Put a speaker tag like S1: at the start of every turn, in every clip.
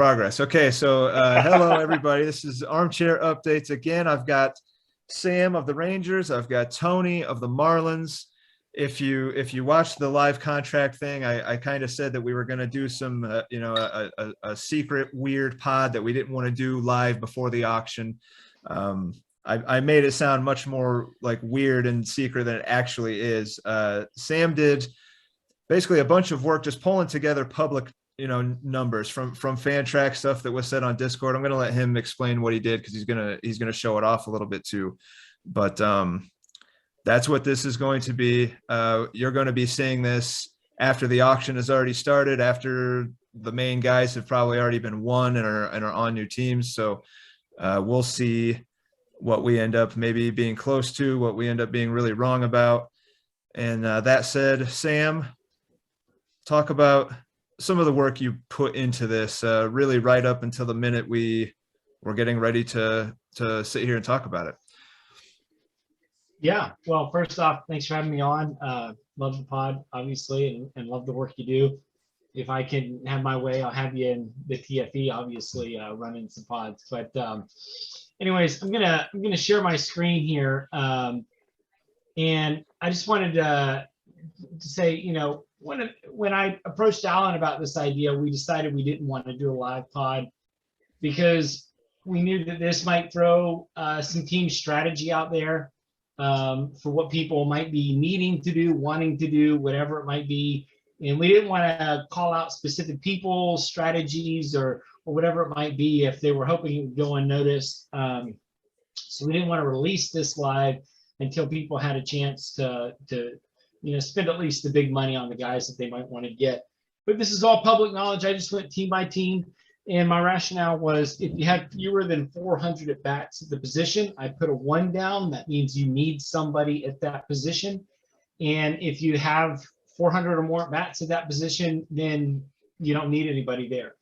S1: progress. Okay, so hello everybody. This is Armchair Updates again. I've got Sam of the Rangers. I've got Tony of the Marlins. If you watched the live contract thing, I kind of said that we were going to do some a secret weird pod that we didn't want to do live before the auction. I made it sound much more like weird and secret than it actually is. Sam did basically a bunch of work just pulling together public numbers from Fantrax, stuff that was said on Discord. I'm going to let him explain what he did because he's going to show it off a little bit too. But that's what this is going to be. You're going to be seeing this after the auction has already started, after the main guys have probably already been won and are on new teams. So we'll see what we end up maybe being close to, what we end up being really wrong about. And that said, Sam, talk about some of the work you put into this, really right up until the minute we were getting ready to sit here and talk about it.
S2: Yeah, well, first off, thanks for having me on. Love the pod, obviously, and love the work you do. If I can have my way, I'll have you in the TFE, obviously, running some pods. But anyways, I'm gonna share my screen here, and I just wanted to say, when I approached Alan about this idea, we decided we didn't want to do a live pod because we knew that this might throw some team strategy out there for what people might be needing to do, wanting to do, whatever it might be. And we didn't want to call out specific people, strategies, or whatever it might be if they were hoping it would go unnoticed. So we didn't want to release this live until people had a chance to spend at least the big money on the guys that they might want to get. But this is all public knowledge. I just went team by team. And my rationale was if you have fewer than 400 at bats at the position, I put a 1 down. That means you need somebody at that position. And if you have 400 or more at bats at that position, then you don't need anybody there.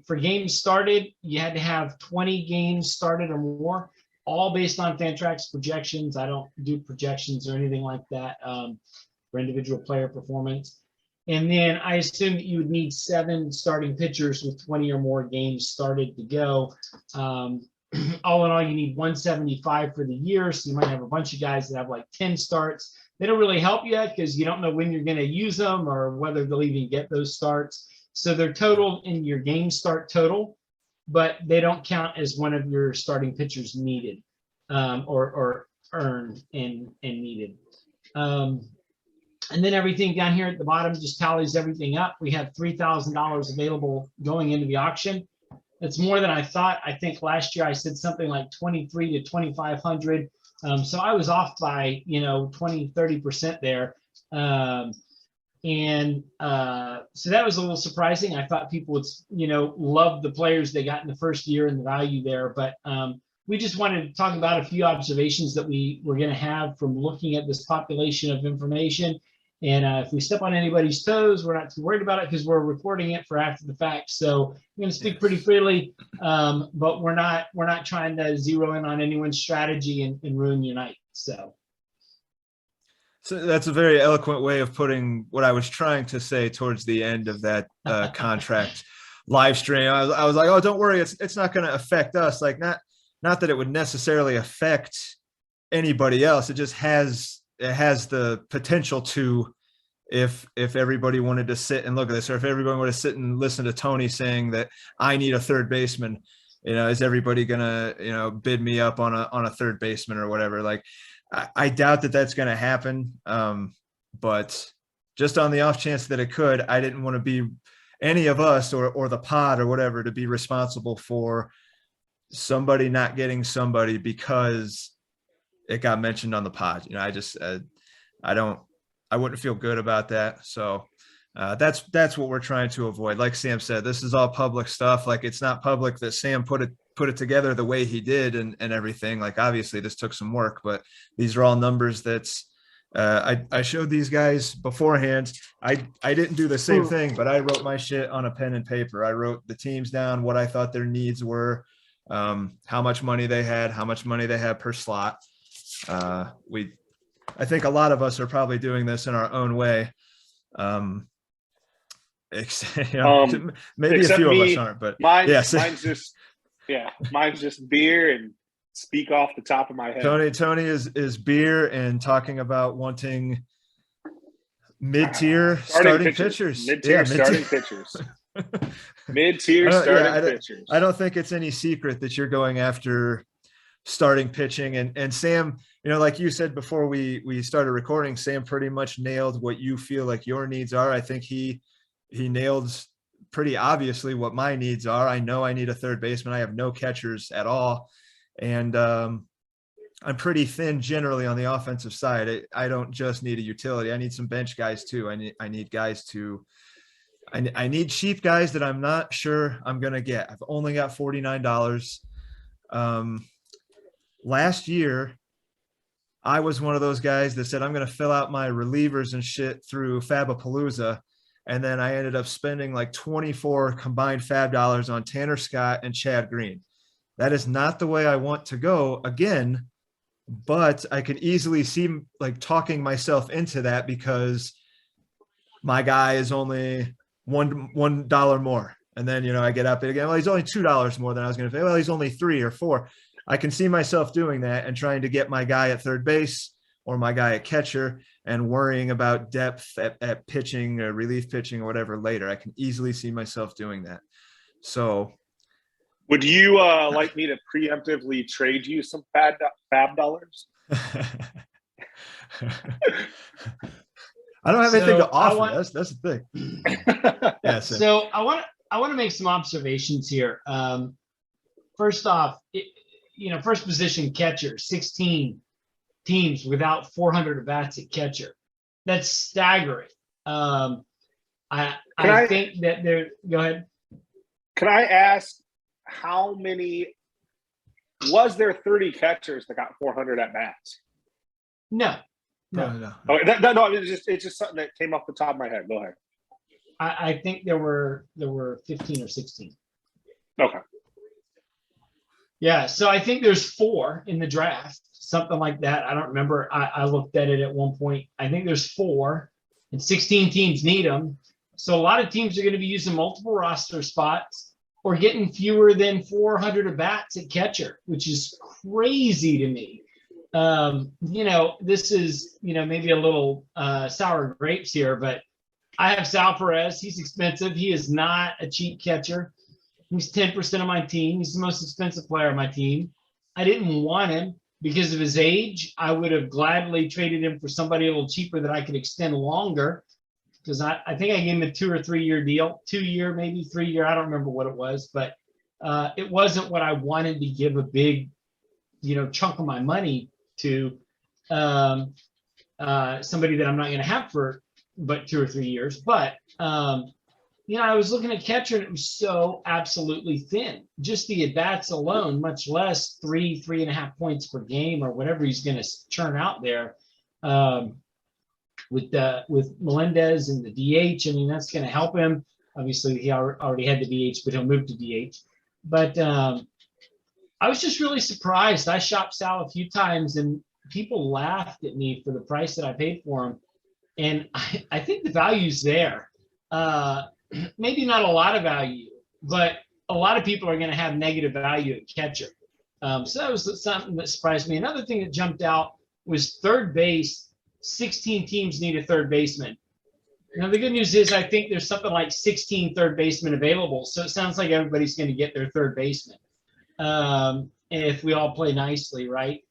S2: For games started, you had to have 20 games started or more, all based on Fantrax projections. I don't do projections or anything like that for individual player performance. And then I assume that you would need 7 starting pitchers with 20 or more games started to go. All in all, you need 175 for the year. So you might have a bunch of guys that have like 10 starts. They don't really help you because you don't know when you're going to use them or whether they'll even get those starts. So they're totaled in your game start total, but they don't count as one of your starting pitchers needed or earned and needed. And then everything down here at the bottom just tallies everything up. We have $3,000 available going into the auction. That's more than I thought. I think last year I said something like 23 to 2,500. So I was off by 20, 30% there. So that was a little surprising. I thought people would love the players they got in the first year and the value there. But we just wanted to talk about a few observations that we were going to have from looking at this population of information. And if we step on anybody's toes, we're not too worried about it because we're recording it for after the fact. So I'm going to speak pretty freely, but we're not trying to zero in on anyone's strategy and ruin your night. So
S1: that's a very eloquent way of putting what I was trying to say towards the end of that contract live stream. I was like, oh, don't worry, it's not going to affect us. Like not that it would necessarily affect anybody else. It just has the potential to, if everybody wanted to sit and look at this, or if everybody wanted to sit and listen to Tony saying that I need a third baseman, is everybody gonna bid me up on a third baseman or whatever? Like I doubt that that's gonna happen. But just on the off chance that it could, I didn't want to be any of us or the pod or whatever to be responsible for somebody not getting somebody because it got mentioned on the pod. I wouldn't feel good about that. So that's what we're trying to avoid. Like Sam said, this is all public stuff. Like it's not public that Sam put it together the way he did and everything. Like obviously this took some work, but these are all numbers that's I showed these guys beforehand. I didn't do the same thing, but I wrote my shit on a pen and paper. I wrote the teams down, what I thought their needs were, how much money they had per slot. I think a lot of us are probably doing this in our own way. You know, maybe a
S3: Except
S1: few of us
S3: me,
S1: aren't, but
S3: mine's
S1: yes.
S3: mine's just beer and speak off the top of my head.
S1: Tony is beer and talking about wanting mid-tier starting pitchers.
S3: Mid-tier starting pitchers. Mid-tier starting pitchers.
S1: I don't think it's any secret that you're going after starting pitching. And Sam, you know, like you said before we started recording, Sam pretty much nailed what you feel like your needs are. I think he nailed pretty obviously what my needs are. I know I need a third baseman. I have no catchers at all. And I'm pretty thin generally on the offensive side. I don't just need a utility. I need some bench guys too. I need guys to I need cheap guys that I'm not sure I'm going to get. I've only got $49. Last year, I was one of those guys that said, I'm going to fill out my relievers and shit through Fabapalooza. And then I ended up spending like 24 combined Fab dollars on Tanner Scott and Chad Green. That is not the way I want to go again, but I could easily see like talking myself into that because my guy is only $1 more. And then, you know, I get up again. Well, he's only $2 more than I was going to pay. Well, he's only $3 or $4. I can see myself doing that and trying to get my guy at third base or my guy at catcher and worrying about depth at pitching or relief pitching or whatever later. I can easily see myself doing that. So
S3: would you like me to preemptively trade you some Fab dollars?
S1: I don't have anything to offer. That's the thing.
S2: Yeah, so I want to make some observations here. First off, first position catcher, 16 teams without 400 at bats at catcher. That's staggering. I think that there. Go ahead.
S3: Can I ask how many? Was there 30 catchers that got 400 at bats?
S2: No.
S1: No.
S3: Okay, no. It's just something that came off the top of my head. Go ahead.
S2: I think there were 15 or 16.
S3: Okay.
S2: Yeah, so I think there's 4 in the draft, something like that. I don't remember. I looked at it at one point. I think there's 4, and 16 teams need them. So a lot of teams are going to be using multiple roster spots or getting fewer than 400 at bats at catcher, which is crazy to me. This is, maybe a little sour grapes here, but I have Sal Perez. He's expensive. He is not a cheap catcher. He's 10% of my team. He's the most expensive player on my team. I didn't want him because of his age. I would have gladly traded him for somebody a little cheaper that I could extend longer because I think I gave him a 2 or 3 year deal, 2 year, maybe 3 year. I don't remember what it was, but it wasn't what I wanted to give a big, chunk of my money to somebody that I'm not going to have for but 2 or 3 years. But I was looking at catcher and it was so absolutely thin. Just the at-bats alone, much less 3.5 points per game or whatever he's going to churn out there. With Melendez and the DH, I mean, that's going to help him. Obviously, he already had the DH, but he'll move to DH. But I was just really surprised. I shopped Sal a few times and people laughed at me for the price that I paid for him. And I think the value's there. Maybe not a lot of value, but a lot of people are going to have negative value at catcher. So that was something that surprised me. Another thing that jumped out was third base. 16 teams need a third baseman. Now, the good news is I think there's something like 16 third basemen available. So it sounds like everybody's going to get their third baseman if we all play nicely, right?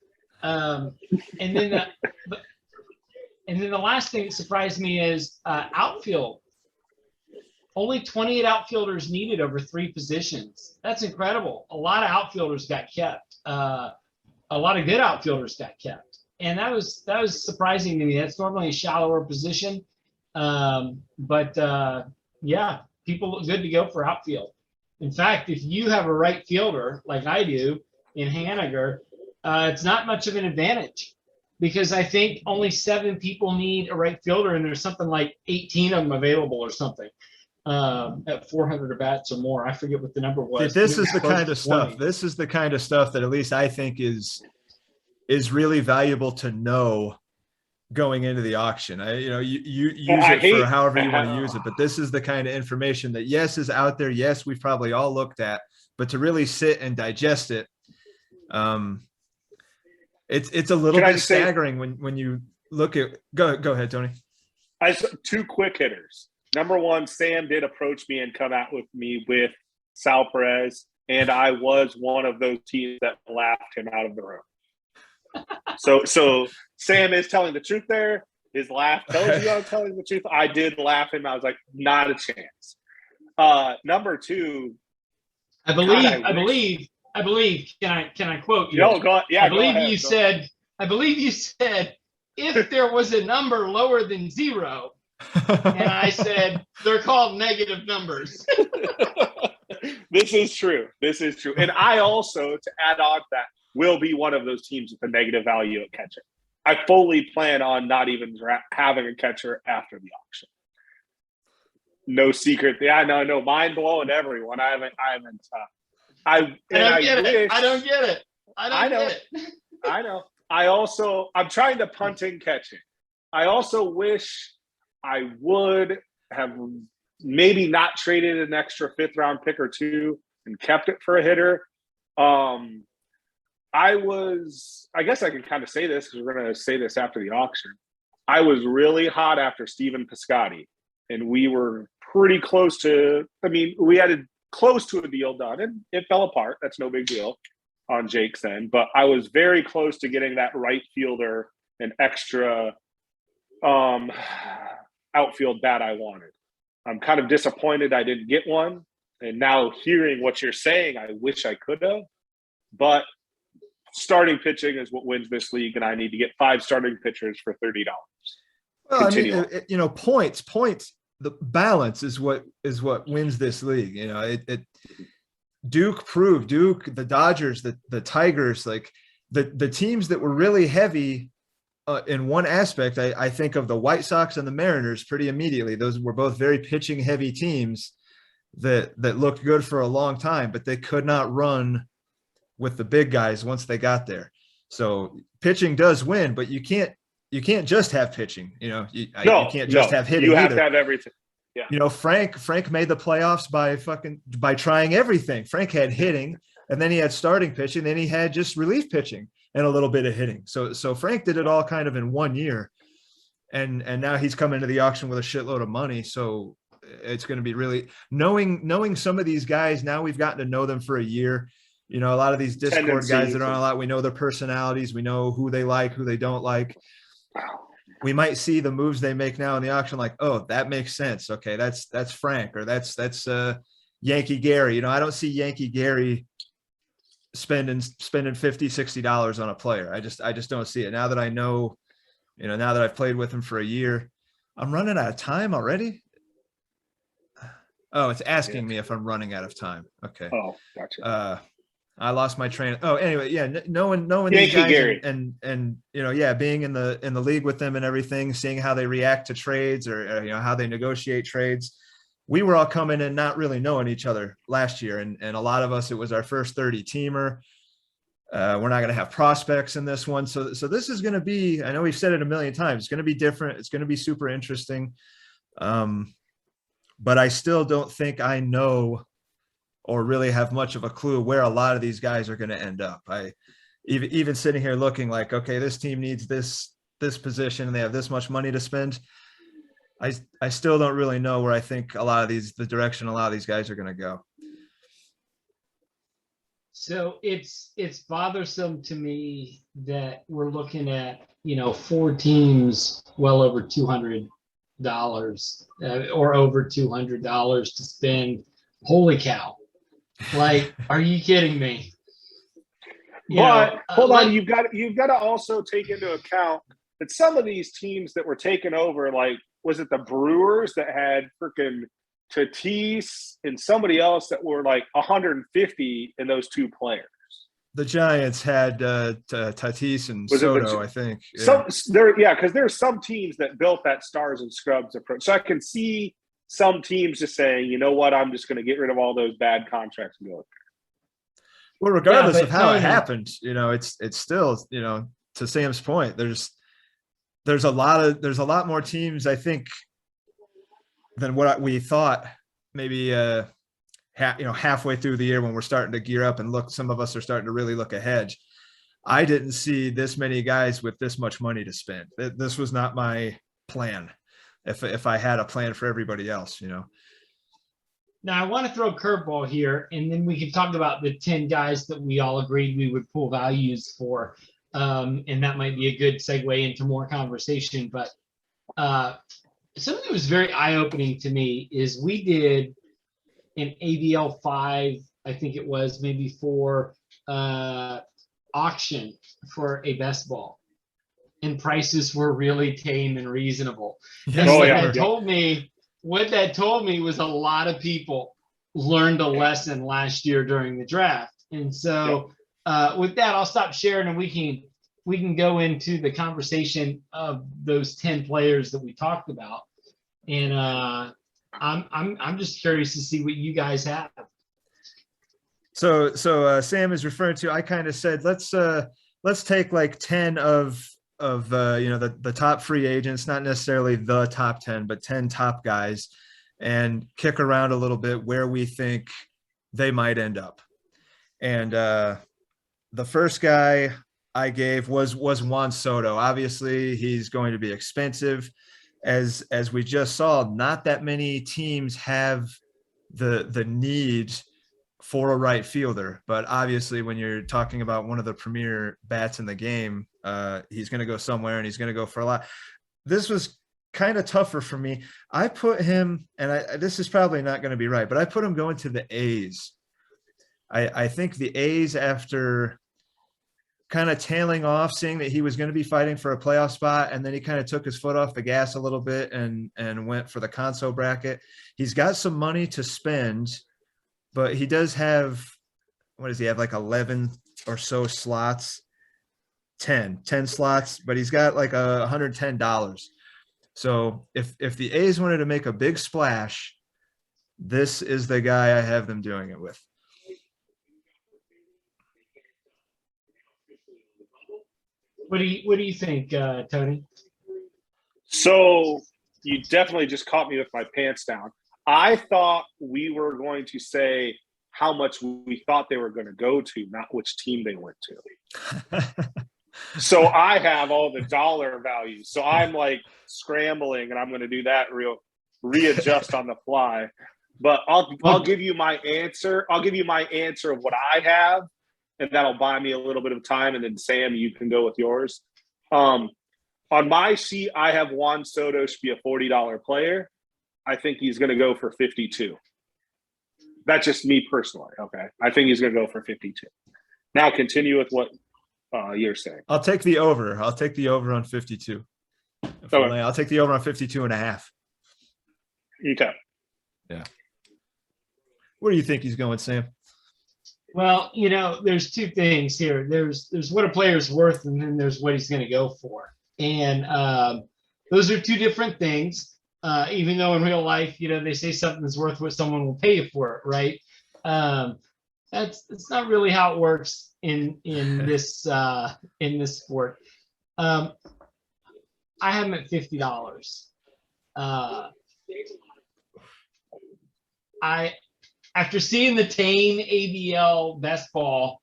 S2: And then the last thing that surprised me is outfield. Only 28 outfielders needed over 3 positions. That's incredible. A lot of outfielders got kept. A lot of good outfielders got kept. And that was surprising to me. That's normally a shallower position. But people look good to go for outfield. In fact, if you have a right fielder like I do in Haniger, it's not much of an advantage because I think only 7 people need a right fielder and there's something like 18 of them available or something. At 400 at bats or more. I forget what the number was.
S1: This is the kind of stuff. This is the kind of stuff that at least I think is really valuable to know going into the auction. You
S3: Well,
S1: use
S3: I
S1: it for
S3: hate.
S1: however you want to use it, but this is the kind of information that yes is out there. Yes, we've probably all looked at, but to really sit and digest it, it's a little
S3: Can I
S1: bit
S3: just say,
S1: staggering when you look at. Go ahead, Tony.
S3: two quick hitters. Number one, Sam did approach me and come out with me with Sal Perez, and I was one of those teams that laughed him out of the room. So Sam is telling the truth there. His laugh tells you I'm telling the truth. I did laugh him. I was like, not a chance. Number two,
S2: I believe. Can I quote you?
S3: No, go. Yeah,
S2: I believe
S3: go ahead.
S2: you said. I believe you said if there was a number lower than 0, and I said they're called negative numbers.
S3: This is true. And I also, to add on to that, will be one of those teams with a negative value at catcher. I fully plan on not even having a catcher after the auction. No secret. Yeah, no, mind blowing everyone. I haven't. I don't get it. I know. I'm trying to punt and catching. I also wish I would have maybe not traded an extra 5th round pick or 2 and kept it for a hitter. I guess I can kind of say this because we're going to say this after the auction. I was really hot after Steven Piscotty, and we were pretty close to, we had close to a deal done, and it fell apart. That's no big deal on Jake's end, but I was very close to getting that right fielder an extra outfield bat I wanted. I'm kind of disappointed I didn't get one, and now hearing what you're saying, I wish I could have, but starting pitching is what wins this league, and I need to get 5 starting pitchers for $30.
S1: Well, points. The balance is what wins this league. Duke, the Dodgers, the Tigers, like the teams that were really heavy in one aspect. I think of the White Sox and the Mariners pretty immediately. Those were both very pitching heavy teams that looked good for a long time, but they could not run with the big guys once they got there. So pitching does win, but you can't just have pitching. You can't just have hitting.
S3: You have
S1: either.
S3: To have everything. Yeah.
S1: Frank made the playoffs by trying everything. Frank had hitting, and then he had starting pitching, then he had just relief pitching and a little bit of hitting. So Frank did it all kind of in one year, and now he's coming to the auction with a shitload of money. So it's going to be really knowing some of these guys. Now we've gotten to know them for a year. A lot of these Discord guys that are on a lot, we know their personalities. We know who they like, who they don't like. We might see the moves they make now in the auction, like, oh, that makes sense. Okay, that's Frank, or that's Yankee Gary. I don't see Yankee Gary spending $50-$60 on a player. I just don't see it. Now that I know, now that I've played with him for a year, I'm running out of time already. Oh, it's asking me if I'm running out of time. Okay.
S3: Oh, gotcha.
S1: I lost my train. Oh, anyway, yeah, knowing these guys and being in the league with them and everything, seeing how they react to trades or how they negotiate trades. We were all coming in not really knowing each other last year, and a lot of us, it was our first 30 teamer. We're not going to have prospects in this one, so this is going to be. I know we've said it a million times. It's going to be different. It's going to be super interesting. But I still don't think I know or really have much of a clue where a lot of these guys are going to end up. I even sitting here looking like, okay, this team needs this position and they have this much money to spend. I still don't really know where I think the direction a lot of these guys are going to go.
S2: So it's bothersome to me that we're looking at, 4 teams well over $200 or over $200 to spend. Holy cow. Like, are you kidding me?
S3: Hold on, you've got to also take into account that some of these teams that were taken over, like, was it the Brewers that had freaking Tatis and somebody else that were like 150 in those 2 players?
S1: The Giants had Tatis and Soto, I think.
S3: Yeah. Because there's some teams that built that stars and scrubs approach. So I can see some teams just saying, you know what, I'm just going to get rid of all those bad contracts and go.
S1: Well, regardless of how it happened, it's still, to Sam's point, there's there's a lot more teams, I think, than what we thought. Maybe halfway through the year when we're starting to gear up and look, some of us are starting to really look ahead. I didn't see this many guys with this much money to spend. This was not my plan. If I had a plan for everybody else,
S2: Now, I want to throw a curveball here, and then we can talk about the 10 guys that we all agreed we would pull values for. And that might be a good segue into more conversation. But something that was very eye-opening to me is we did an ABL 5, I think it was, maybe for auction for a best ball. And prices were really tame and reasonable. And what that told me was a lot of people learned a lesson last year during the draft. And so with that, I'll stop sharing and we can go into the conversation of those 10 players that we talked about. And I'm just curious to see what you guys have.
S1: So Sam is referring to, I kind of said, let's take like 10 of the top free agents, not necessarily the top 10, but 10 top guys, and kick around a little bit where we think they might end up. And the first guy I gave was Juan Soto. Obviously, he's going to be expensive. As we just saw, not that many teams have the need for a right fielder, but obviously when you're talking about one of the premier bats in the game, he's going to go somewhere and he's going to go for a lot. This was kind of tougher for me. I put him, and this is probably not going to be right, but I put him going to the A's. I think the A's, after kind of tailing off, seeing that he was going to be fighting for a playoff spot, and then he kind of took his foot off the gas a little bit and went for the console bracket. He's got some money to spend, but he does have, what does he have, like 11 or so slots, 10 slots, but he's got like $110. So if the A's wanted to make a big splash, this is the guy I have them doing it with.
S2: What do you think, Tony?
S3: So you definitely just caught me with my pants down. I thought we were going to say how much we thought they were going to go to, not which team they went to. So I have all the dollar values. So I'm like scrambling, and I'm going to do that readjust on the fly. But I'll give you my answer. I'll give you my answer of what I have, and that'll buy me a little bit of time. And then Sam, you can go with yours. On my sheet, I have Juan Soto should be a $40 player. I think he's going to go for 52. That's just me personally. Okay. I think he's going to go for 52. Now continue with what you're saying.
S1: I'll take the over. I'll take the over on 52. Okay. I'll take the over on 52.5.
S3: Okay.
S1: Yeah. Where do you think he's going, Sam?
S2: Well, there's two things here. There's what a player's worth, and then there's what he's going to go for. And those are two different things. Even though in real life, they say something's worth what someone will pay you for it, right? That's not really how it works in this sport. I have him at $50. After seeing the tame ABL best ball,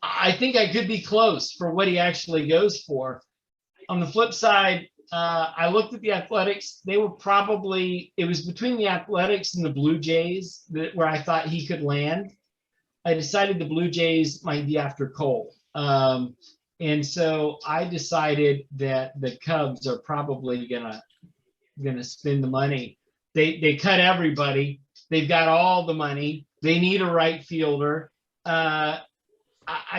S2: I think I could be close for what he actually goes for. On the flip side, I looked at the Athletics. It was between the Athletics and the Blue Jays where I thought he could land. I decided the Blue Jays might be after Cole. And so I decided that the Cubs are probably gonna spend the money. They cut everybody. They've got all the money. They need a right fielder. I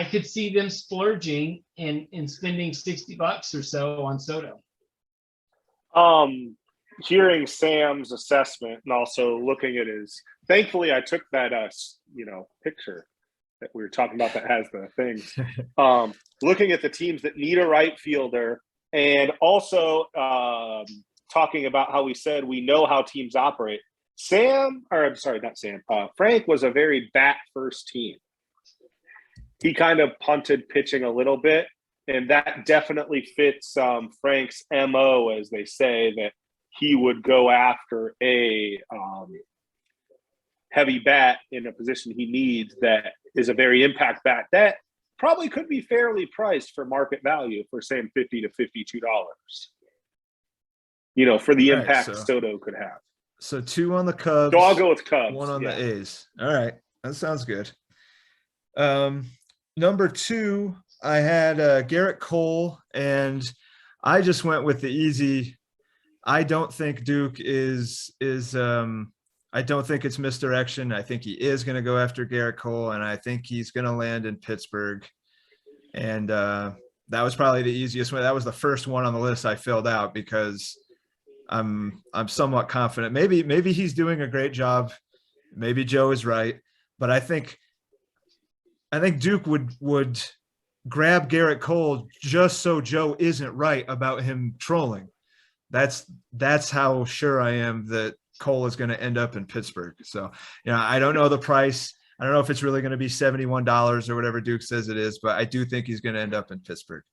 S2: could see them splurging and spending $60 or so on Soto.
S3: Hearing Sam's assessment and also looking at thankfully I took that picture that we were talking about that has the things. Looking at the teams that need a right fielder, and also talking about how we said we know how teams operate. Frank was a very bat first team. He kind of punted pitching a little bit And that definitely fits Frank's MO, as they say, that he would go after a heavy bat in a position he needs that is a very impact bat that probably could be fairly priced for market value for saying $50 to $52, for the impact Soto could have.
S1: So 2 on the Cubs.
S3: So I'll go with Cubs.
S1: 1 on the A's. All right. That sounds good. Number 2, I had Garrett Cole, and I just went with the easy. I don't think Duke is I don't think it's misdirection. I think he is going to go after Garrett Cole, and I think he's going to land in Pittsburgh. And that was probably the easiest one. That was the first one on the list I filled out because I'm somewhat confident. Maybe he's doing a great job. Maybe Joe is right, but I think Duke would grab Garrett Cole just so Joe isn't right about him trolling. That's how sure I am that Cole is going to end up in Pittsburgh. So, I don't know the price. I don't know if it's really going to be $71 or whatever Duke says it is, but I do think he's going to end up in Pittsburgh.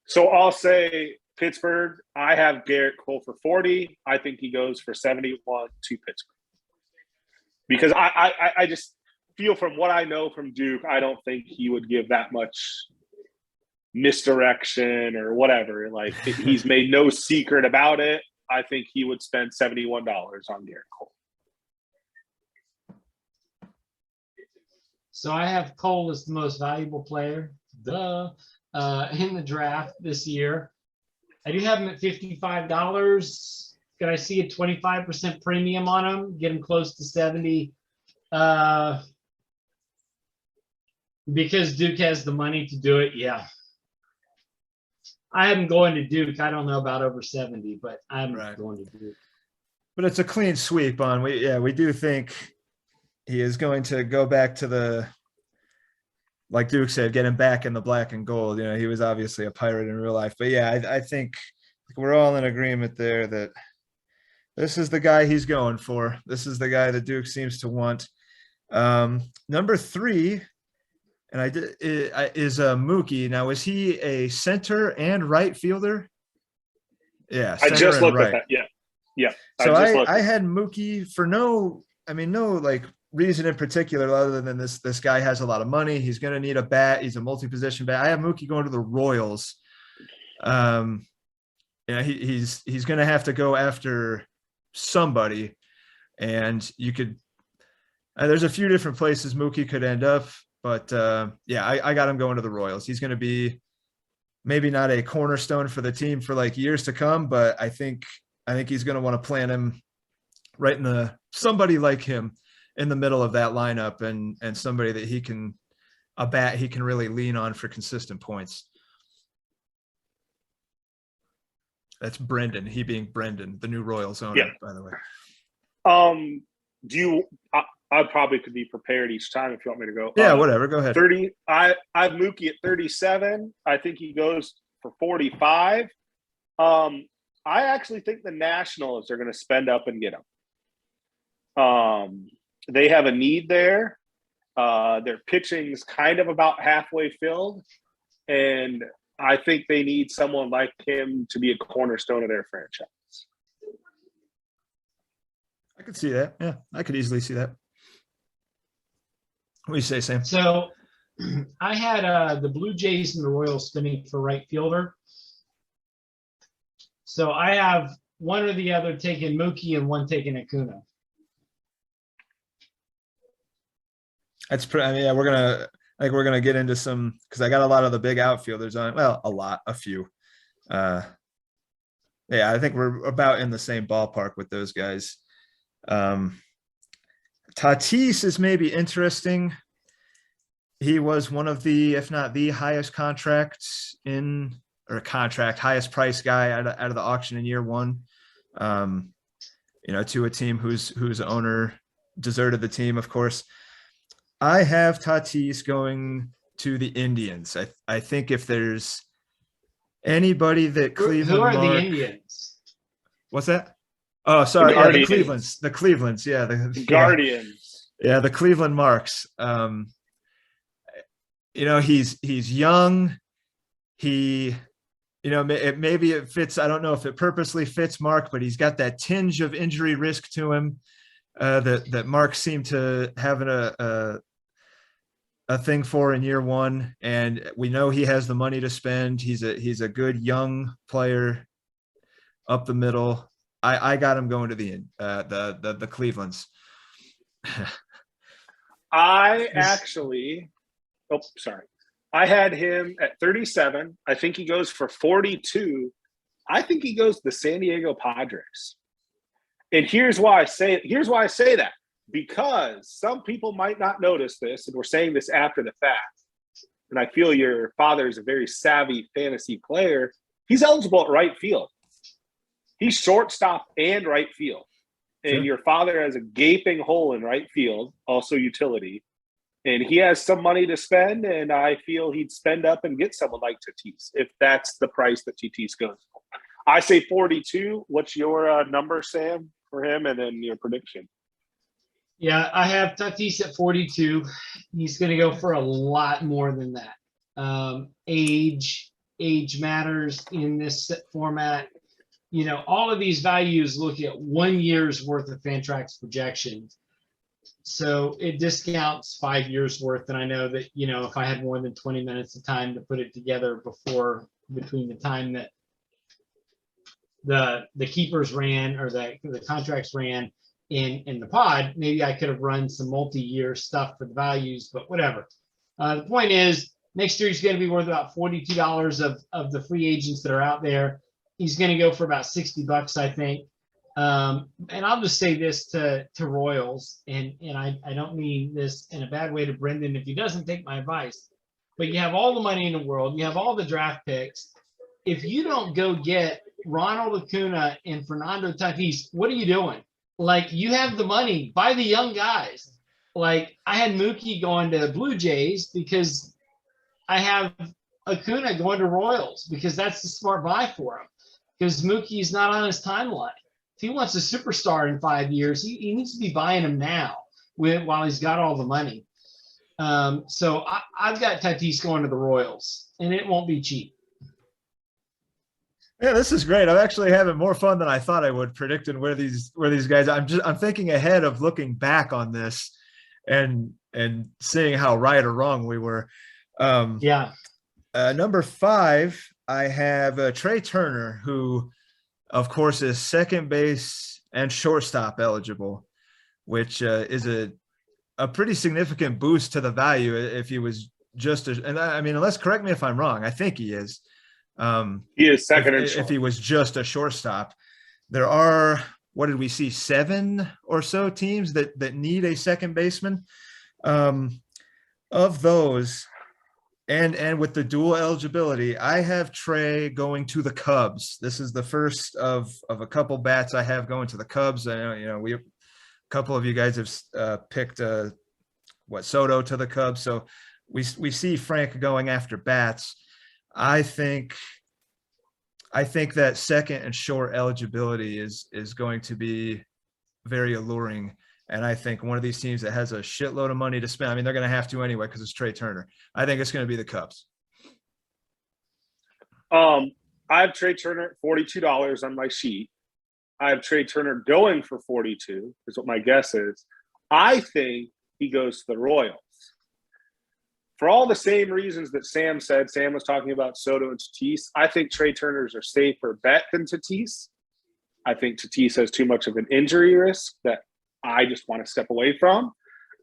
S3: So I'll say Pittsburgh. I have Garrett Cole for 40. I think he goes for 71 to Pittsburgh. Because I just feel from what I know from Duke, I don't think he would give that much misdirection or whatever. Like, he's made no secret about it. I think he would spend $71 on Garrett Cole.
S2: So I have Cole as the most valuable player, in the draft this year. I do have him at $55. Can I see a 25% premium on him? Get him close to 70. Because Duke has the money to do it, yeah. I am going to Duke. I don't know about over 70, but I'm going to Duke.
S1: But it's a clean sweep on. We do think he is going to go back to like Duke said, get him back in the black and gold. He was obviously a Pirate in real life. But yeah, I think we're all in agreement there that this is the guy he's going for. This is the guy that Duke seems to want. Number 3, and is Mookie. Now, is he a center and right fielder? Yeah,
S3: I just looked at that. Yeah.
S1: So I had Mookie for no like reason in particular other than this guy has a lot of money. He's going to need a bat. He's a multi-position bat. I have Mookie going to the Royals. He's going to have to go after somebody, and you could. There's a few different places Mookie could end up. But I got him going to the Royals. He's going to be maybe not a cornerstone for the team for like years to come, but I think he's going to want to plant him right in somebody like him in the middle of that lineup, and somebody that he can really lean on for consistent points. That's Brendan. He being Brendan, the new Royals owner, by the way.
S3: I probably could be prepared each time if you want me to go.
S1: Yeah, whatever. Go ahead.
S3: 30. I have Mookie at 37. I think he goes for 45. I actually think the Nationals are going to spend up and get him. They have a need there. Their pitching's kind of about halfway filled, and I think they need someone like him to be a cornerstone of their franchise.
S1: I could see that. Yeah, I could easily see that. What do you say, Sam?
S2: So I had the Blue Jays and the Royals spinning for right fielder. So I have one or the other taking Mookie and one taking Acuna.
S1: That's pretty. We're gonna get into some because I got a lot of the big outfielders on. Well, a few. I think we're about in the same ballpark with those guys. Tatis is maybe interesting. He was one of the, if not the highest highest price guy out of the auction in year one. To a team whose owner deserted the team, of course. I have Tatis going to the Indians. I think if there's anybody that Cleveland.
S2: Who are the Indians?
S1: What's that? Oh, sorry. The Clevelands. The Clevelands. Yeah.
S3: The Guardians.
S1: Yeah. The Cleveland Marks. He's young. he, maybe it fits. I don't know if it purposely fits Mark, but he's got that tinge of injury risk to him that Mark seemed to have a thing for in year one, and we know he has the money to spend. He's a good young player up the middle. I got him going to the Clevelands.
S3: I actually, sorry. I had him at 37. I think he goes for 42. I think he goes to the San Diego Padres. And here's why I say that. Because some people might not notice this, and we're saying this after the fact. And I feel your father is a very savvy fantasy player. He's eligible at right field. He's shortstop and right field. And
S1: Sure.
S3: your father has a gaping hole in right field, also utility. And he has some money to spend, and I feel he'd spend up and get someone like Tatis if that's the price that Tatis goes for. I say 42. What's your number, Sam, for him, and then your prediction?
S2: Yeah, I have Tatis at 42. He's going to go for a lot more than that. Age matters in this format. All of these values look at 1 year's worth of Fantrax projections. So it discounts 5 years worth. And I know that, if I had more than 20 minutes of time to put it together between the time that the keepers ran or the contracts ran in the pod, maybe I could have run some multi-year stuff for the values, but whatever. The point is, next year he's going to be worth about $42 of the free agents that are out there. He's going to go for about $60, I think. And I'll just say this to Royals, and I don't mean this in a bad way to Brendan if he doesn't take my advice, but you have all the money in the world, you have all the draft picks. If you don't go get Ronald Acuna and Fernando Tatis, what are you doing? Like, you have the money, buy the young guys. Like, I had Mookie going to Blue Jays because I have Acuna going to Royals because that's the smart buy for him. Because Mookie's not on his timeline. If he wants a superstar in 5 years, he needs to be buying him now while he's got all the money. So I've got Tatis going to the Royals, and it won't be cheap.
S1: Yeah, this is great. I'm actually having more fun than I thought I would predicting where these guys. I'm thinking ahead of looking back on this and seeing how right or wrong we were.
S2: Yeah.
S1: Number 5, I have Trey Turner, who, of course, is second base and shortstop eligible, which is a pretty significant boost to the value if he was just unless, correct me if I'm wrong, I think he is.
S3: He is second
S1: if he was just a shortstop. There are, what did we see, 7 or so teams that need a second baseman. Of those, and with the dual eligibility, I have Trey going to the Cubs. This is the first of a couple bats I have going to the Cubs. I know, a couple of you guys have picked Soto to the Cubs, so we see Frank going after bats. I think that second and short eligibility is going to be very alluring. And I think one of these teams that has a shitload of money to spend, they're going to have to anyway because it's Trey Turner. I think it's going to be the Cubs.
S3: I have Trey Turner at $42 on my sheet. I have Trey Turner going for 42 is what my guess is. I think he goes to the Royals. For all the same reasons that Sam said, Sam was talking about Soto and Tatis. I think Trey Turner's a safer bet than Tatis. I think Tatis has too much of an injury risk that I just want to step away from.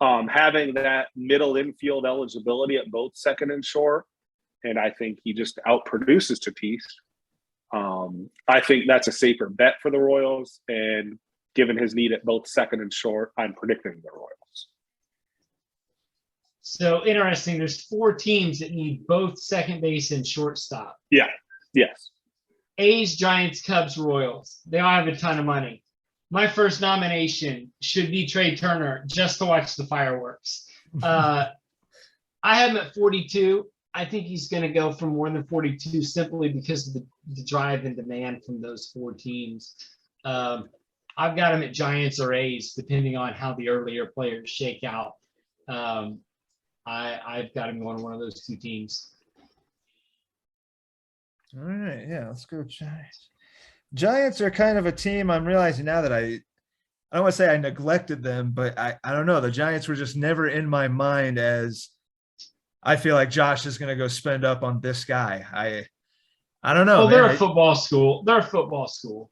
S3: Having that middle infield eligibility at both second and short, and I think he just outproduces Tatis. I think that's a safer bet for the Royals, and given his need at both second and short, I'm predicting the Royals.
S2: So interesting. There's 4 teams that need both second base and shortstop.
S3: Yeah. Yes.
S2: A's, Giants, Cubs, Royals. They all have a ton of money. My first nomination should be Trey Turner just to watch the fireworks. I have him at 42. I think he's going to go for more than 42 simply because of the drive and demand from those 4 teams. I've got him at Giants or A's, depending on how the earlier players shake out. I've got him going to one of those 2 teams.
S1: All right, yeah, let's go Giants. Giants are kind of a team I'm realizing now that I don't want to say I neglected them, but I don't know. The Giants were just never in my mind as I feel like Josh is going to go spend up on this guy. I don't know,
S2: Well, they're
S1: man.
S2: a football school. They're a football school.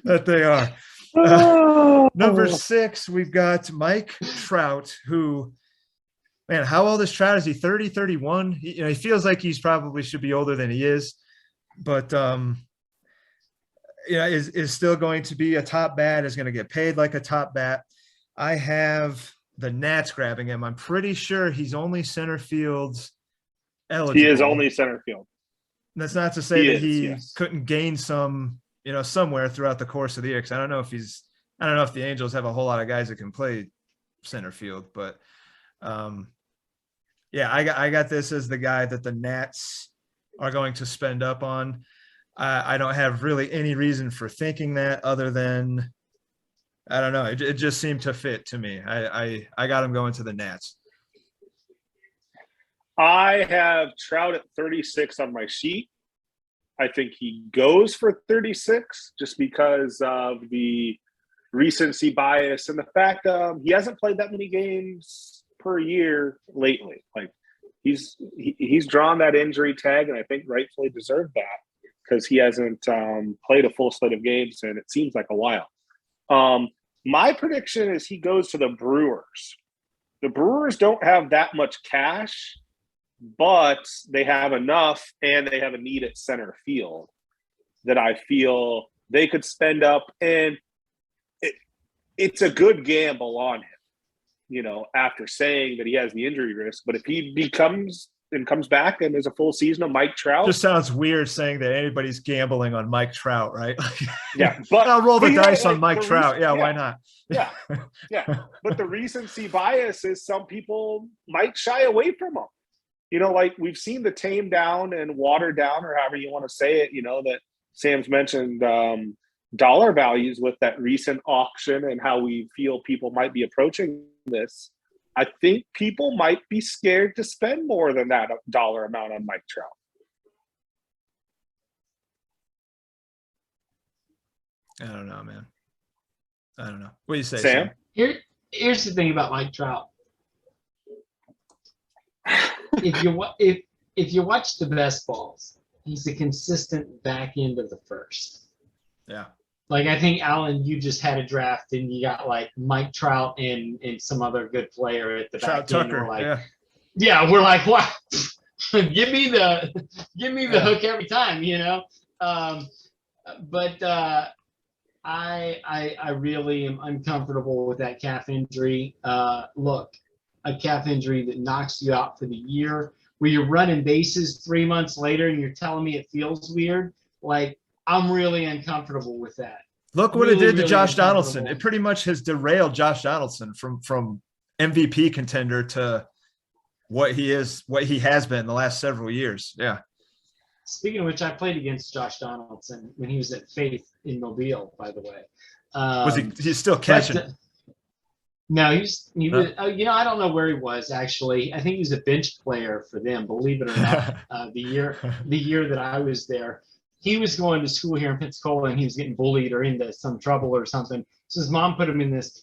S1: That they are. Number 6, we've got Mike Trout, who, man, how old is Trout? Is he 30, 31? He feels like he's probably should be older than he is, but is still going to be a top bat, is going to get paid like a top bat. I have the Nats grabbing him. I'm pretty sure he's only center field eligible.
S3: He is only center field.
S1: That's not to say that he couldn't gain some, somewhere throughout the course of the year. Cause I don't know if the Angels have a whole lot of guys that can play center field, but yeah, I got this as the guy that the Nats are going to spend up on. I don't have really any reason for thinking that other than, I don't know. It just seemed to fit to me. I got him going to the Nats.
S3: I have Trout at 36 on my sheet. I think he goes for 36 just because of the recency bias and the fact he hasn't played that many games per year lately. Like he's drawn that injury tag, and I think rightfully deserved that because he hasn't played a full slate of games, and it seems like a while. My prediction is he goes to the Brewers. The Brewers don't have that much cash, but they have enough, and they have a need at center field that I feel they could spend up, and it's a good gamble on him, after saying that he has the injury risk. But if he comes back and there's a full season of Mike Trout.
S1: Just sounds weird saying that anybody's gambling on Mike Trout, right?
S3: Yeah, but
S1: I'll roll the dice on Mike Trout. Yeah, why not?
S3: Yeah. But the recency bias is some people might shy away from him. Like we've seen the tame down and watered down, or however you want to say it, that Sam's mentioned dollar values with that recent auction and how we feel people might be approaching this. I think people might be scared to spend more than that dollar amount on Mike Trout.
S1: I don't know, man. I don't know. What do you say,
S3: Sam?
S2: Here's the thing about Mike Trout. If you watch the best balls, he's a consistent back end of the first.
S1: Yeah.
S2: Like I think Alan, you just had a draft and you got like Mike Trout and some other good player at the
S1: Trout
S2: back end.
S1: Tucker.
S2: We're like, yeah, we're like, wow, give me the hook every time, But I really am uncomfortable with that calf injury. Look, a calf injury that knocks you out for the year, where you're running bases 3 months later and you're telling me it feels weird. Like, I'm really uncomfortable with that.
S1: Look what it did to Josh Donaldson. It pretty much has derailed Josh Donaldson from MVP contender to what he has been the last several years. Yeah.
S2: Speaking of which, I played against Josh Donaldson when he was at Faith in Mobile, by the way.
S1: Was he's still catching?
S2: No, he was. I don't know where he was actually. I think he was a bench player for them. Believe it or not, the year that I was there, he was going to school here in Pensacola and he was getting bullied or into some trouble or something. So his mom put him in this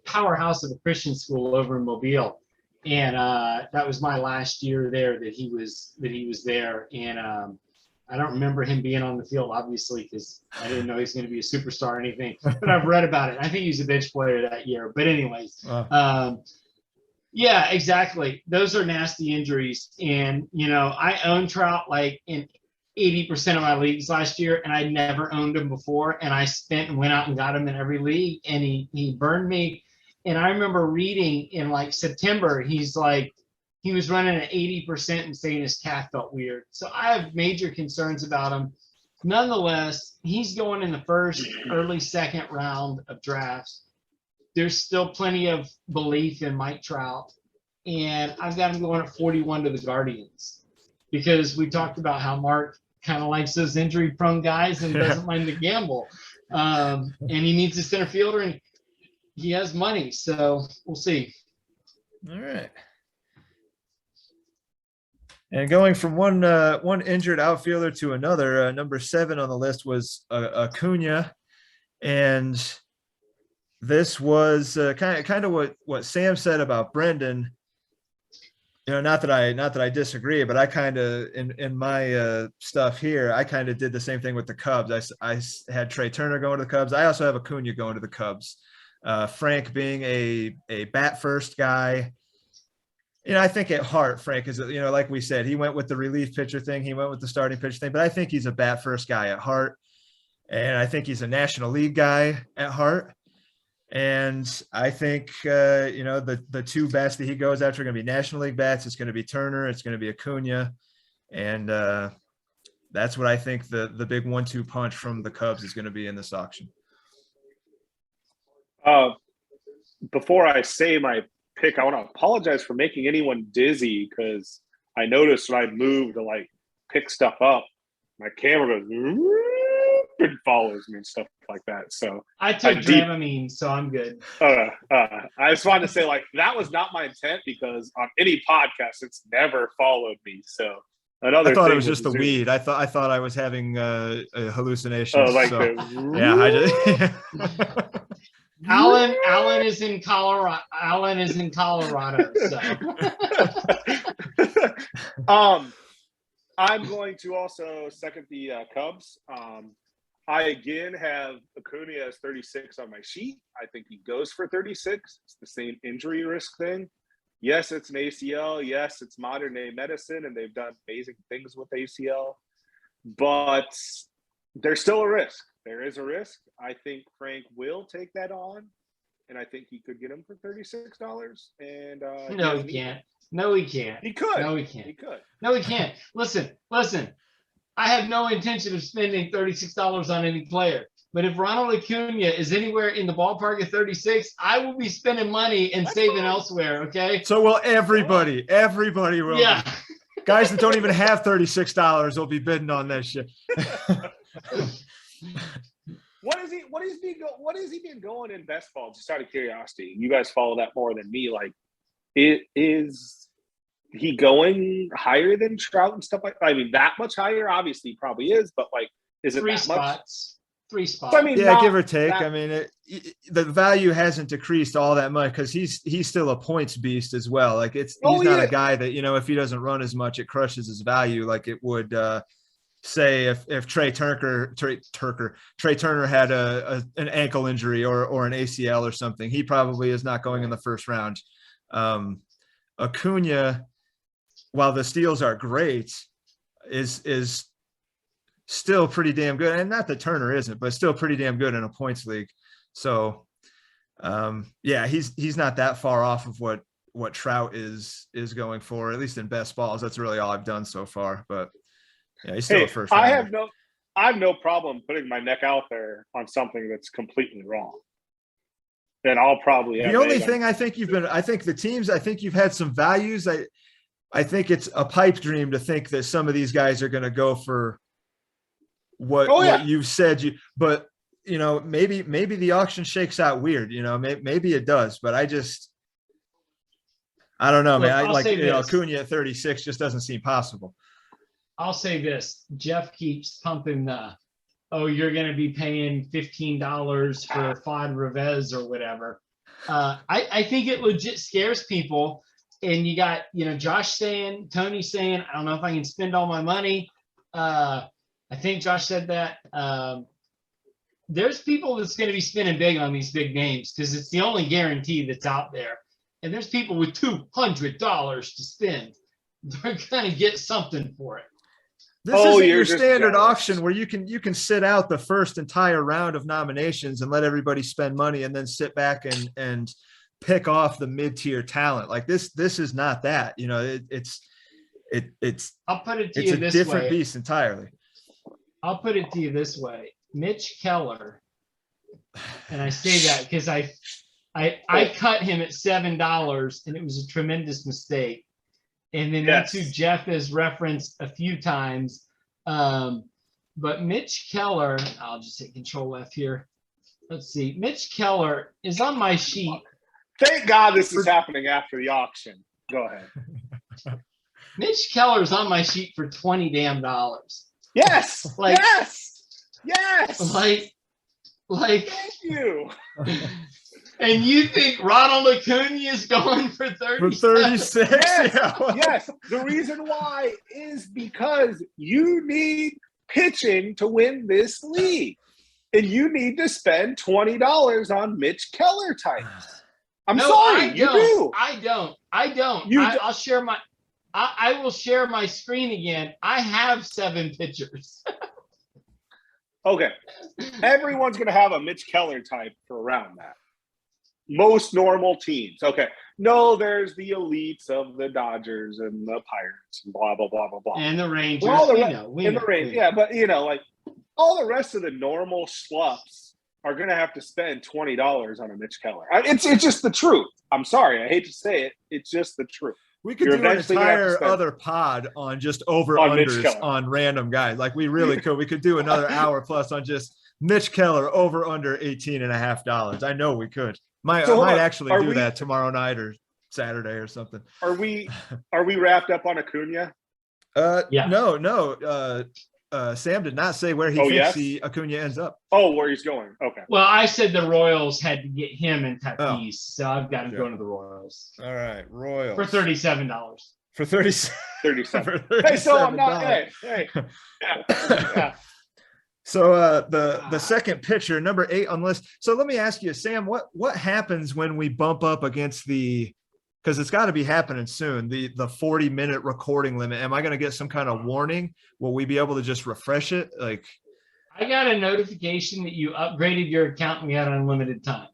S2: powerhouse of a Christian school over in Mobile, and that was my last year there that he was there. And I don't remember him being on the field, obviously, because I didn't know he was going to be a superstar or anything. But I've read about it. I think he was a bench player that year. But anyways, yeah, exactly. Those are nasty injuries. And, I own Trout like in 80% of my leagues last year, and I never owned him before. And I spent and went out and got him in every league, and he burned me. And I remember reading in like September, he was running at 80% and saying his calf felt weird. So I have major concerns about him. Nonetheless, he's going in the first, early second round of drafts. There's still plenty of belief in Mike Trout. And I've got him going at 41 to the Guardians, because we talked about how Mark kind of likes those injury-prone guys and doesn't mind to gamble. And he needs a center fielder, and he has money. So we'll see.
S1: All right. And going from one injured outfielder to another, number 7 on the list was Acuna, and this was kind of what Sam said about Brendan. You know, not that I disagree, but I kind of in my stuff here, I kind of did the same thing with the Cubs. I had Trey Turner going to the Cubs. I also have Acuna going to the Cubs. Frank being a bat first guy. You know, I think at heart, Frank is, you know, like we said, he went with the relief pitcher thing. He went with the starting pitcher thing, but I think he's a bat first guy at heart. And I think he's a National League guy at heart. And I think, you know, the two bats that he goes after are going to be National League bats. It's going to be Turner. It's going to be Acuna. And that's what I think the big 1-2 punch from the Cubs is going to be in this auction.
S3: Before I say my pick, I want to apologize for making anyone dizzy, because I noticed when I moved to like pick stuff up, my camera goes and follows me and stuff like that. So
S2: I took Dramamine, so I'm good.
S3: I just wanted to say, like, that was not my intent, because on any podcast, it's never followed me. So another.
S1: I thought it was just the weed. I thought I was having hallucinations.
S3: Oh, like
S1: so, yeah, I just.
S2: Alan is in Colorado. So.
S3: I'm going to also second the Cubs. I again have Acuna as 36 on my sheet. I think he goes for 36. It's the same injury risk thing. Yes, it's an ACL. Yes, it's modern day medicine, and they've done amazing things with ACL. But there's still a risk. There is a risk. I think Frank will take that on, and I think he could get him for $36. And
S2: no, he can't. No, he can't.
S3: He could.
S2: No, he can't.
S3: He could.
S2: No, he can't. Listen. I have no intention of spending $36 on any player. But if Ronald Acuna is anywhere in the ballpark of 36, I will be spending money and saving elsewhere. Okay.
S1: So will everybody. Everybody will.
S2: Yeah.
S1: Guys that don't even have $36 will be bidding on that shit.
S3: What is he been going in best ball? Just out of curiosity, you guys follow that more than me. Like, is he going higher than Trout and stuff like that? I mean, that much higher? Obviously, he probably is, but like, is it
S2: 3
S3: that
S2: spots?
S3: much?
S2: 3 spots.
S3: I mean,
S1: yeah, give or take.
S3: That...
S1: I mean, the value hasn't decreased all that much, because he's still a points beast as well. Like, he's not a guy that, you know, if he doesn't run as much, it crushes his value like it would. Say if Trey Turner had an ankle injury or an ACL or something, he probably is not going in the first round. Acuna, while the steals are great, is still pretty damn good. And not that Turner isn't, but still pretty damn good in a points league. So yeah, he's not that far off of what Trout is going for, at least in best balls. That's really all I've done so far. But yeah, he's still a first rounder.
S3: I have no problem putting my neck out there on something that's completely wrong. And I'll probably have
S1: the only thing I think the teams, I think you've had some values. I think it's a pipe dream to think that some of these guys are going to go for what you've said. But you know, maybe the auction shakes out weird. You know, maybe it does. But I don't know, man. I like, you know, Acuna at 36 just doesn't seem possible.
S2: I'll say this. Jeff keeps pumping you're going to be paying $15 for Fod Revez or whatever. I think it legit scares people. And you got, you know, Josh saying, Tony saying, I don't know if I can spend all my money. I think Josh said that. There's people that's going to be spending big on these big names because it's the only guarantee that's out there. And there's people with $200 to spend. They're going to get something for it.
S1: This isn't your standard auction where you can sit out the first entire round of nominations and let everybody spend money and then sit back and pick off the mid-tier talent. Like this is not that. You know, it's
S2: I'll put it to you this way. It's a different
S1: beast entirely.
S2: I'll put it to you this way. Mitch Keller, and I say that because I cut him at $7 and it was a tremendous mistake. And then that's who Jeff has referenced a few times. But Mitch Keller, I'll just hit Control F here. Let's see. Mitch Keller is on my sheet.
S3: Thank God this is happening after the auction. Go ahead.
S2: Mitch Keller's on my sheet for $20 damn.
S3: Yes.
S2: Like-
S3: yes.
S2: Like,
S3: Thank you.
S2: and you think Ronald Acuna is going for 30?
S1: For 36.
S3: Yes.
S1: Yeah.
S3: Yes. The reason why is because you need pitching to win this league. And you need to spend $20 on Mitch Keller types. I'm sorry, you do.
S2: I don't. I'll share my. I will share my screen again. I have 7 pitchers.
S3: Okay. Everyone's going to have a Mitch Keller type for around that. Most normal teams. Okay. No, there's the elites of the Dodgers and the Pirates and blah, blah, blah, blah, blah.
S2: And the Rangers.
S3: Well,
S2: We know.
S3: Yeah, but, like all the rest of the normal schlups are going to have to spend $20 on a Mitch Keller. It's just the truth. I'm sorry. I hate to say it. It's just the truth.
S1: We could
S3: You're
S1: do an
S3: eventually gonna have to
S1: entire
S3: spend-
S1: other pod on just
S3: On Mitch
S1: over-unders
S3: Keller.
S1: on random guys. Like we really could. We could do another hour plus on just Mitch Keller over/under $18.50. I know we could. I
S3: So hold
S1: might
S3: on.
S1: actually
S3: Are
S1: do
S3: we-
S1: that tomorrow night or Saturday or something.
S3: Are we wrapped up on Acuna?
S2: Yeah.
S1: No. Sam did not say where he thinks
S3: yes?
S1: Acuna ends up.
S3: Oh, where he's going. Okay.
S2: Well, I said the Royals had to get him and Tatis,
S1: Oh.
S2: so I've got him
S1: Yeah.
S2: going to the Royals
S1: All right, Royals
S2: for $37.
S1: For 30.
S3: 37.
S1: For
S3: Hey, so I'm not.
S1: $37.
S3: Hey. Yeah.
S1: So the second pitcher, number 8 on the list. So let me ask you, Sam, what happens when we bump up against because it's got to be happening soon, the 40-minute recording limit? Am I going to get some kind of warning? Will we be able to just refresh it? Like,
S2: I got a notification that you upgraded your account and we had unlimited time.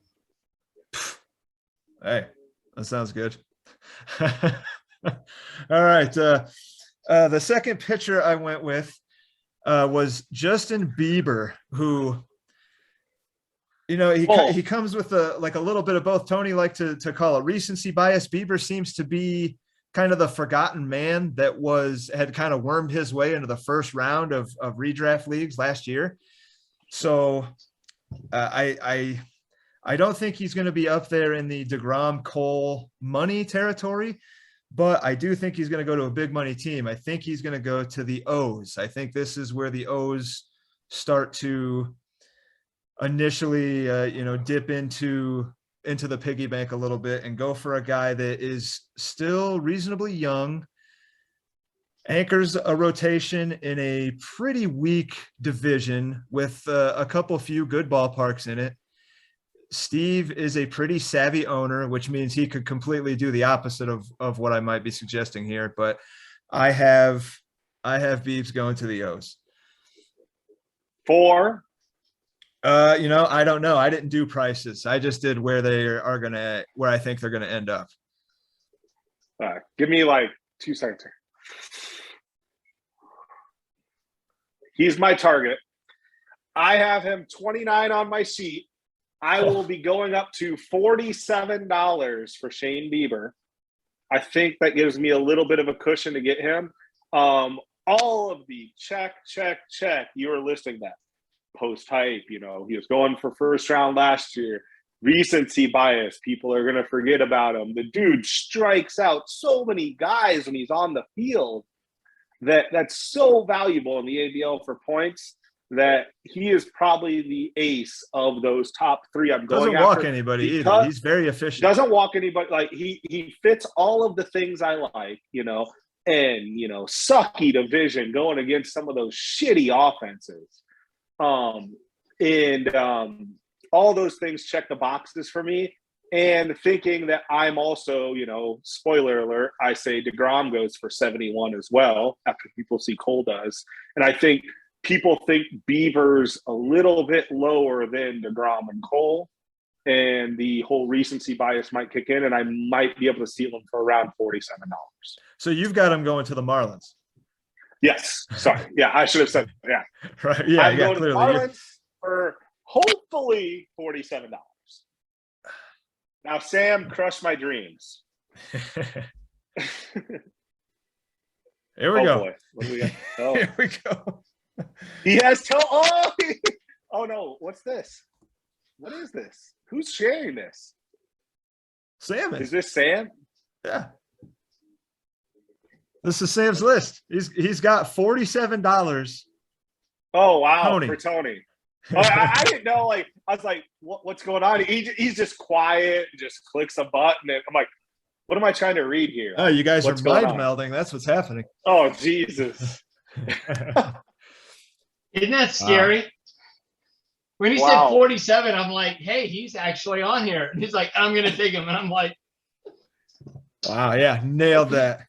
S1: hey, that sounds good. All right. The second pitcher I went with was Justin Bieber, who, he comes with a little bit of both. Tony liked to call it recency bias. Bieber seems to be kind of the forgotten man that had kind of wormed his way into the first round of redraft leagues last year. So I don't think he's going to be up there in the DeGrom Cole money territory, but I do think he's going to go to a big money team. I think he's going to go to the O's. I think this is where the O's start to initially, dip into the piggy bank a little bit and go for a guy that is still reasonably young, anchors a rotation in a pretty weak division with a few good ballparks in it. Steve is a pretty savvy owner, which means he could completely do the opposite of what I might be suggesting here. But I have Beebs going to the O's.
S3: For?
S1: I don't know. I didn't do prices. I just did where I think they're gonna end up.
S3: Give me 2 seconds here. He's my target. I have him 29 on my sheet. I will be going up to $47 for Shane Bieber. I think that gives me a little bit of a cushion to get him. All of the check. You were listing that. Post hype, he was going for first round last year. Recency bias. People are going to forget about him. The dude strikes out so many guys when he's on the field that's so valuable in the ABL for points that he is probably the ace of those top 3 I'm going
S1: Doesn't
S3: after.
S1: walk anybody either. He's very efficient.
S3: Doesn't walk anybody. He fits all of the things I like, and sucky division going against some of those shitty offenses. All those things check the boxes for me. And thinking that I'm also, spoiler alert, I say DeGrom goes for 71 as well after people see Cole does. And I think people think Bieber's a little bit lower than DeGrom and Cole, and the whole recency bias might kick in, and I might be able to steal him for around $47.
S1: So you've got him going to the Marlins.
S3: Yes. Sorry. Yeah, I should have said yeah.
S1: Right. Yeah.
S3: I'm going to the
S1: clearly.
S3: Marlins for hopefully $47. Now, Sam crushed my dreams.
S1: Here we go.
S3: Boy. What do we got? Oh.
S1: Here we go.
S3: He has oh no, what's this? What is this? Who's sharing this?
S1: Sam
S3: Is this Sam?
S1: Yeah. This is Sam's list. He's got $47.
S3: Oh wow,
S1: Tony.
S3: for Tony. Oh, I didn't know. Like I was like, what's going on? He's just quiet, just clicks a button, and I'm like, what am I trying to read here?
S1: Oh, you guys
S3: What's
S1: are
S3: going
S1: mind
S3: on?
S1: melding. That's what's happening.
S3: Oh Jesus.
S2: Isn't that scary? When he
S3: Wow.
S2: said 47, I'm like, hey, he's actually on here. And he's like, I'm going to take him. And I'm like,
S1: Wow, yeah, nailed that.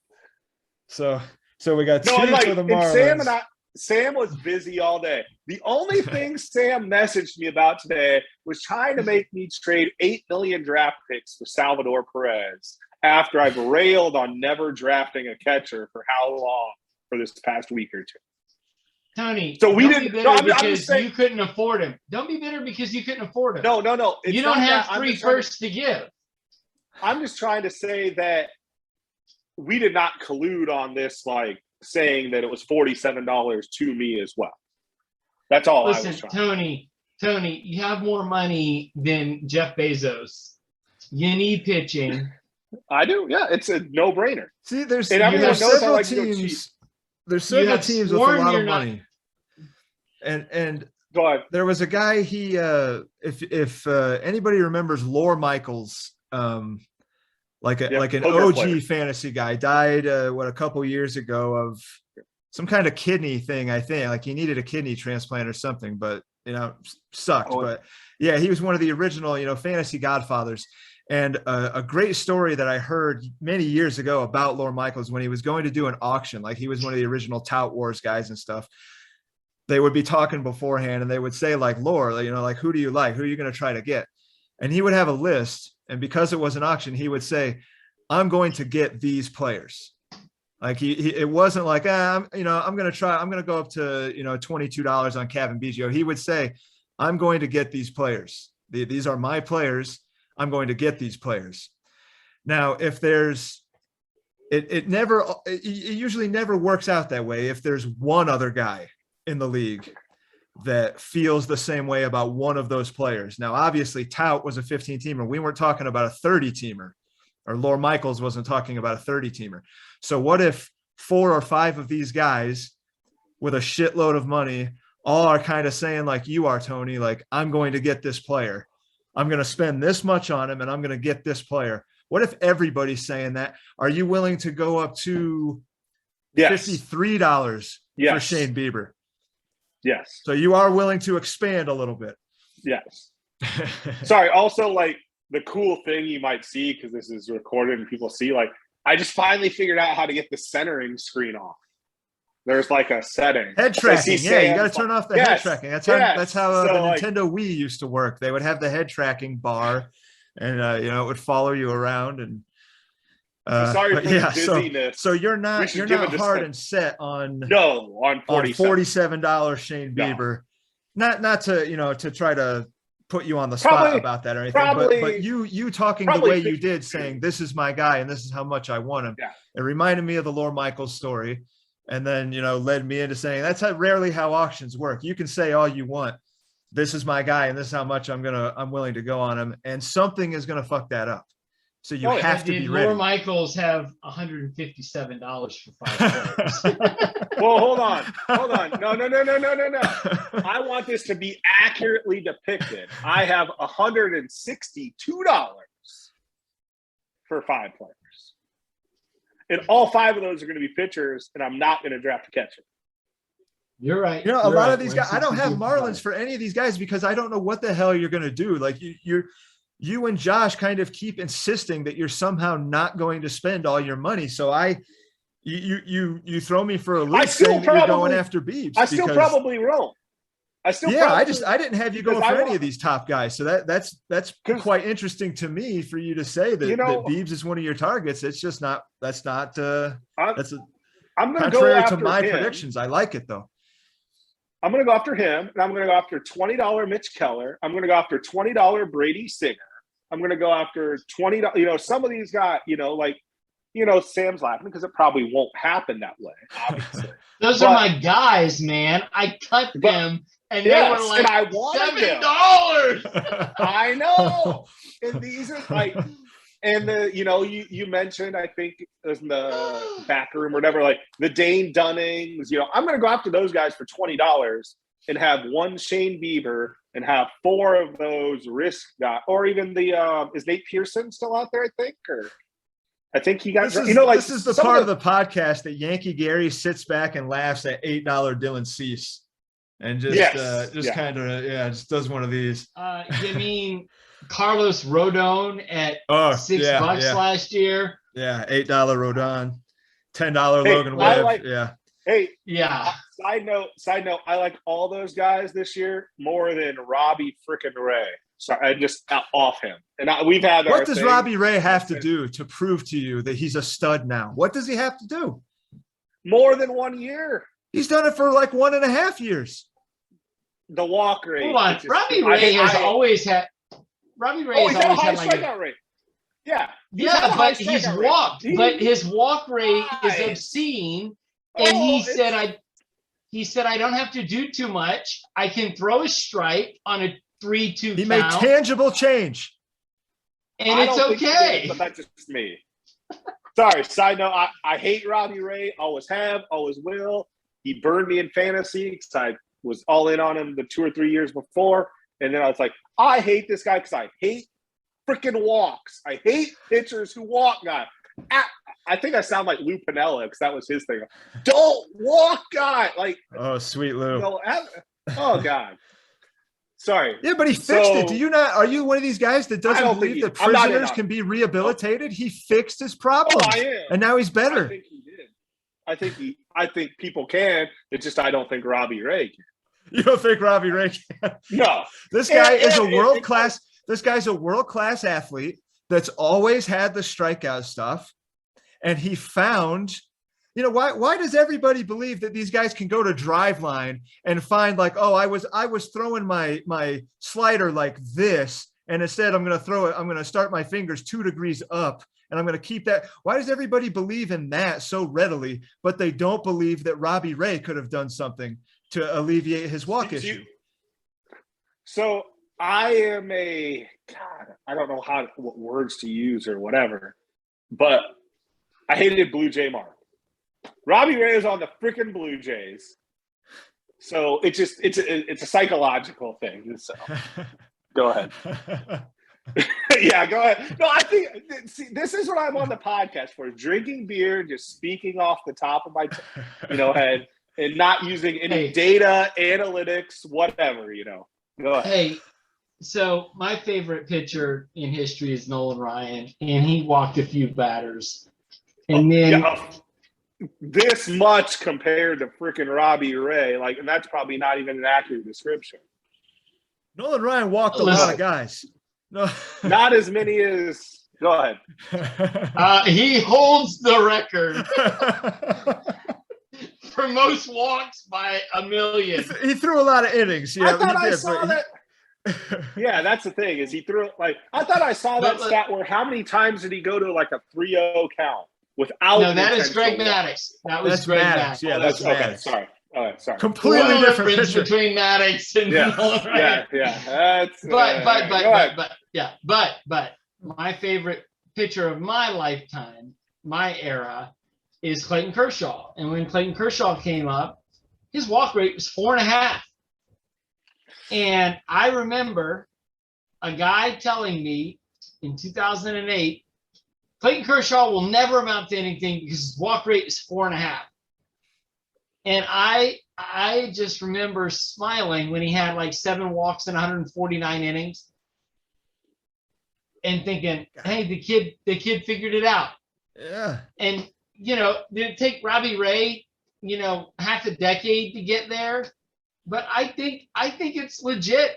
S1: So we got two
S3: No,
S1: for the
S3: and
S1: Marlins.
S3: Sam was busy all day. The only thing Sam messaged me about today was trying to make me trade 8 million draft picks for Salvador Perez after I've railed on never drafting a catcher for how long for this past week or two.
S2: Tony,
S3: So we
S2: don't
S3: didn't-
S2: be bitter
S3: no, I'm
S2: because
S3: just saying-
S2: you couldn't afford him. Don't be bitter because you couldn't afford him.
S3: No. It's
S2: you don't
S3: not
S2: have
S3: that. I'm
S2: 3
S3: just trying to-
S2: firsts to give.
S3: I'm just trying to say that we did not collude on this, like saying that it was $47 to me as well. That's all I
S2: Listen,
S3: was trying.
S2: Tony, you have more money than Jeff Bezos. You need pitching.
S3: I do, yeah. It's a no-brainer.
S1: See, there's
S3: And everyone
S1: there's
S3: knows I
S1: several
S3: like to go cheap.
S1: teams. There's
S2: You
S1: several
S2: have
S1: teams with a
S2: sworn
S1: lot
S2: you're
S1: of
S2: not-
S1: money. And
S3: Go ahead.
S1: there was a guy. He if anybody remembers Lore Michaels, like an
S3: poker
S1: OG
S3: player.
S1: fantasy guy, died a couple years ago of some kind of kidney thing. I think like he needed a kidney transplant or something, but sucked.
S3: Oh.
S1: But yeah, he was one of the original fantasy godfathers. And a great story that I heard many years ago about Lore Michaels when he was going to do an auction, like he was one of the original Tout Wars guys and stuff. They would be talking beforehand and they would say like, Lore, like, who do you like? Who are you going to try to get? And he would have a list. And because it was an auction, he would say, I'm going to get these players. Like it wasn't like, I'm going to go up to, $22 on Kevin Biggio. He would say, I'm going to get these players. These are my players. I'm going to get these players. Now, if there's, it usually never works out that way. If there's one other guy in the league that feels the same way about one of those players. Now, obviously Tout was a 15-teamer. We weren't talking about a 30-teamer, or Lore Michaels wasn't talking about a 30-teamer. So what if 4 or 5 of these guys with a shitload of money all are kind of saying like you are, Tony, like, I'm going to get this player. I'm going to spend this much on him and I'm going to get this player. What if everybody's saying that? Are you willing to go up to $53 for Shane Bieber?
S3: Yes.
S1: So you are willing to expand a little bit.
S3: Yes. Sorry. Also, like the cool thing you might see, because this is recorded and people see, like I just finally figured out how to get the centering screen off. There's like a setting.
S1: Head tracking. Yeah, you got to turn off the head tracking. That's how the Nintendo Wii used to work. They would have the head tracking bar, and it would follow you around. And
S3: sorry for the busyness.
S1: So you're not hard and set on $47 Shane Bieber. Not to try to put you on the spot about that or anything, but you talking the way you did, saying this is my guy and this is how much I want him.
S3: Yeah.
S1: It reminded me of the Lore Michaels story, and then led me into saying that's rarely how auctions work. You can say all you want, this is my guy and this is how much I'm willing to go on him, and something is gonna fuck that up. So you have to be ready.
S2: Lore Michaels have $157 for 5 players.
S3: Well, hold on. No. I want this to be accurately depicted. I have $162 for 5 players. And all 5 of those are going to be pitchers, and I'm not going to draft a catcher.
S2: You're right.
S1: A lot of these guys, I don't have Marlins for any of these guys because I don't know what the hell you're going to do. Like you and Josh kind of keep insisting that you're somehow not going to spend all your money. So you throw me for a loop saying that you're going after Biebs.
S3: I still probably won't. I didn't have you going for any of these top guys. So that's quite interesting to me for you to say that Biebs is one of your targets. It's just not. I'm going to go after my predictions. I like it though. I'm going to go after him, and I'm going to go after $20 Mitch Keller. I'm going to go after $20 Brady Singer. I'm going to go after $20. Some of these guys, Sam's laughing because it probably won't happen that way, obviously.
S2: Those are my guys, man. I cut them, and they were like,
S3: and I wanted
S2: $7.
S3: I know. And these are like, And you mentioned, I think it was in the back room or whatever, like the Dane Dunnings. I'm going to go after those guys for $20 and have one Shane Bieber and have 4 of those risk guys, or even the is Nate Pearson still out there? I think, or I think he got.
S1: This is the part of the podcast that Yankee Gary sits back and laughs at $8 Dylan Cease, and just does one of these.
S2: You mean Carlos Rodon at $6 last year?
S1: Yeah, $8 Rodon, $10 Logan Webb.
S3: Hey,
S2: yeah.
S3: Side note, I like all those guys this year more than Robbie frickin' Ray. So I just off him. And we've had.
S1: What does Robbie Ray have to do to prove to you that he's a stud now? What does he have to do?
S3: More than 1 year.
S1: He's done it for like 1.5 years.
S3: The walk rate.
S2: Hold on, Robbie Ray has always had. Robbie Ray has always had like
S3: strikeout rate. Yeah.
S2: But he's walked. But his walk rate is obscene. And he said, I don't have to do too much. I can throw a strike on a 3-2 count.
S1: He made tangible change.
S2: And it's okay.
S3: But that's just me. Sorry, side note, I hate Robbie Ray. Always have, always will. He burned me in fantasy because I was all in on him the 2 or 3 years before. And then I was like, I hate this guy because I hate freaking walks. I hate pitchers who walk guys. I think I sound like Lou Piniella because that was his thing. Don't walk, guy. Like,
S1: oh, sweet Lou.
S3: Oh God. Sorry.
S1: Yeah, but he fixed it. Do you not? Are you one of these guys that doesn't believe that prisoners can be rehabilitated? He fixed his problem, and now he's better.
S3: I think he did. I think people can. It's just I don't think Robbie Ray can.
S1: You don't think Robbie Ray can?
S3: No.
S1: This guy is a world class. This guy's a world class athlete that's always had the strikeout stuff. And he found, why does everybody believe that these guys can go to Driveline and find like, oh, I was throwing my slider like this, and instead I'm going to start my fingers 2 degrees up, and I'm going to keep that. Why does everybody believe in that so readily, but they don't believe that Robbie Ray could have done something to alleviate his walk issue?
S3: So I am I don't know what words to use or whatever, but I hated Blue Jay Mark. Robbie Ray is on the freaking Blue Jays. So it's a psychological thing. So go ahead. Yeah, go ahead. No, I think this is what I'm on the podcast for: drinking beer, just speaking off the top of my head, and not using any data, analytics, whatever. Go ahead.
S2: Hey, so my favorite pitcher in history is Nolan Ryan, and he walked a few batters. And then
S3: this much compared to freaking Robbie Ray, and that's probably not even an accurate description.
S1: Nolan Ryan walked a lot of guys. No,
S3: not as many as. Go ahead.
S2: He holds the record for most walks by a million.
S1: He threw a lot of innings. Yeah,
S3: I thought I saw that. Yeah, that's the thing is he threw I thought I saw that stat where how many times did he go to like a 3-0 count without?
S2: No, that is Greg Maddux. That's Greg Maddux.
S1: Yeah, that's
S3: okay. Sorry. All right, sorry.
S1: Completely different pitcher
S2: between Maddux and Nolan Ryan.
S3: Yeah. That's
S2: but my favorite pitcher of my lifetime, my era, is Clayton Kershaw. And when Clayton Kershaw came up, his walk rate was 4.5. And I remember a guy telling me in 2008, Clayton Kershaw will never amount to anything because his walk rate is 4.5. And I just remember smiling when he had like 7 walks in 149 innings and thinking, hey, the kid figured it out.
S1: Yeah.
S2: And, did it take Robbie Ray, half a decade to get there? But I think it's legit.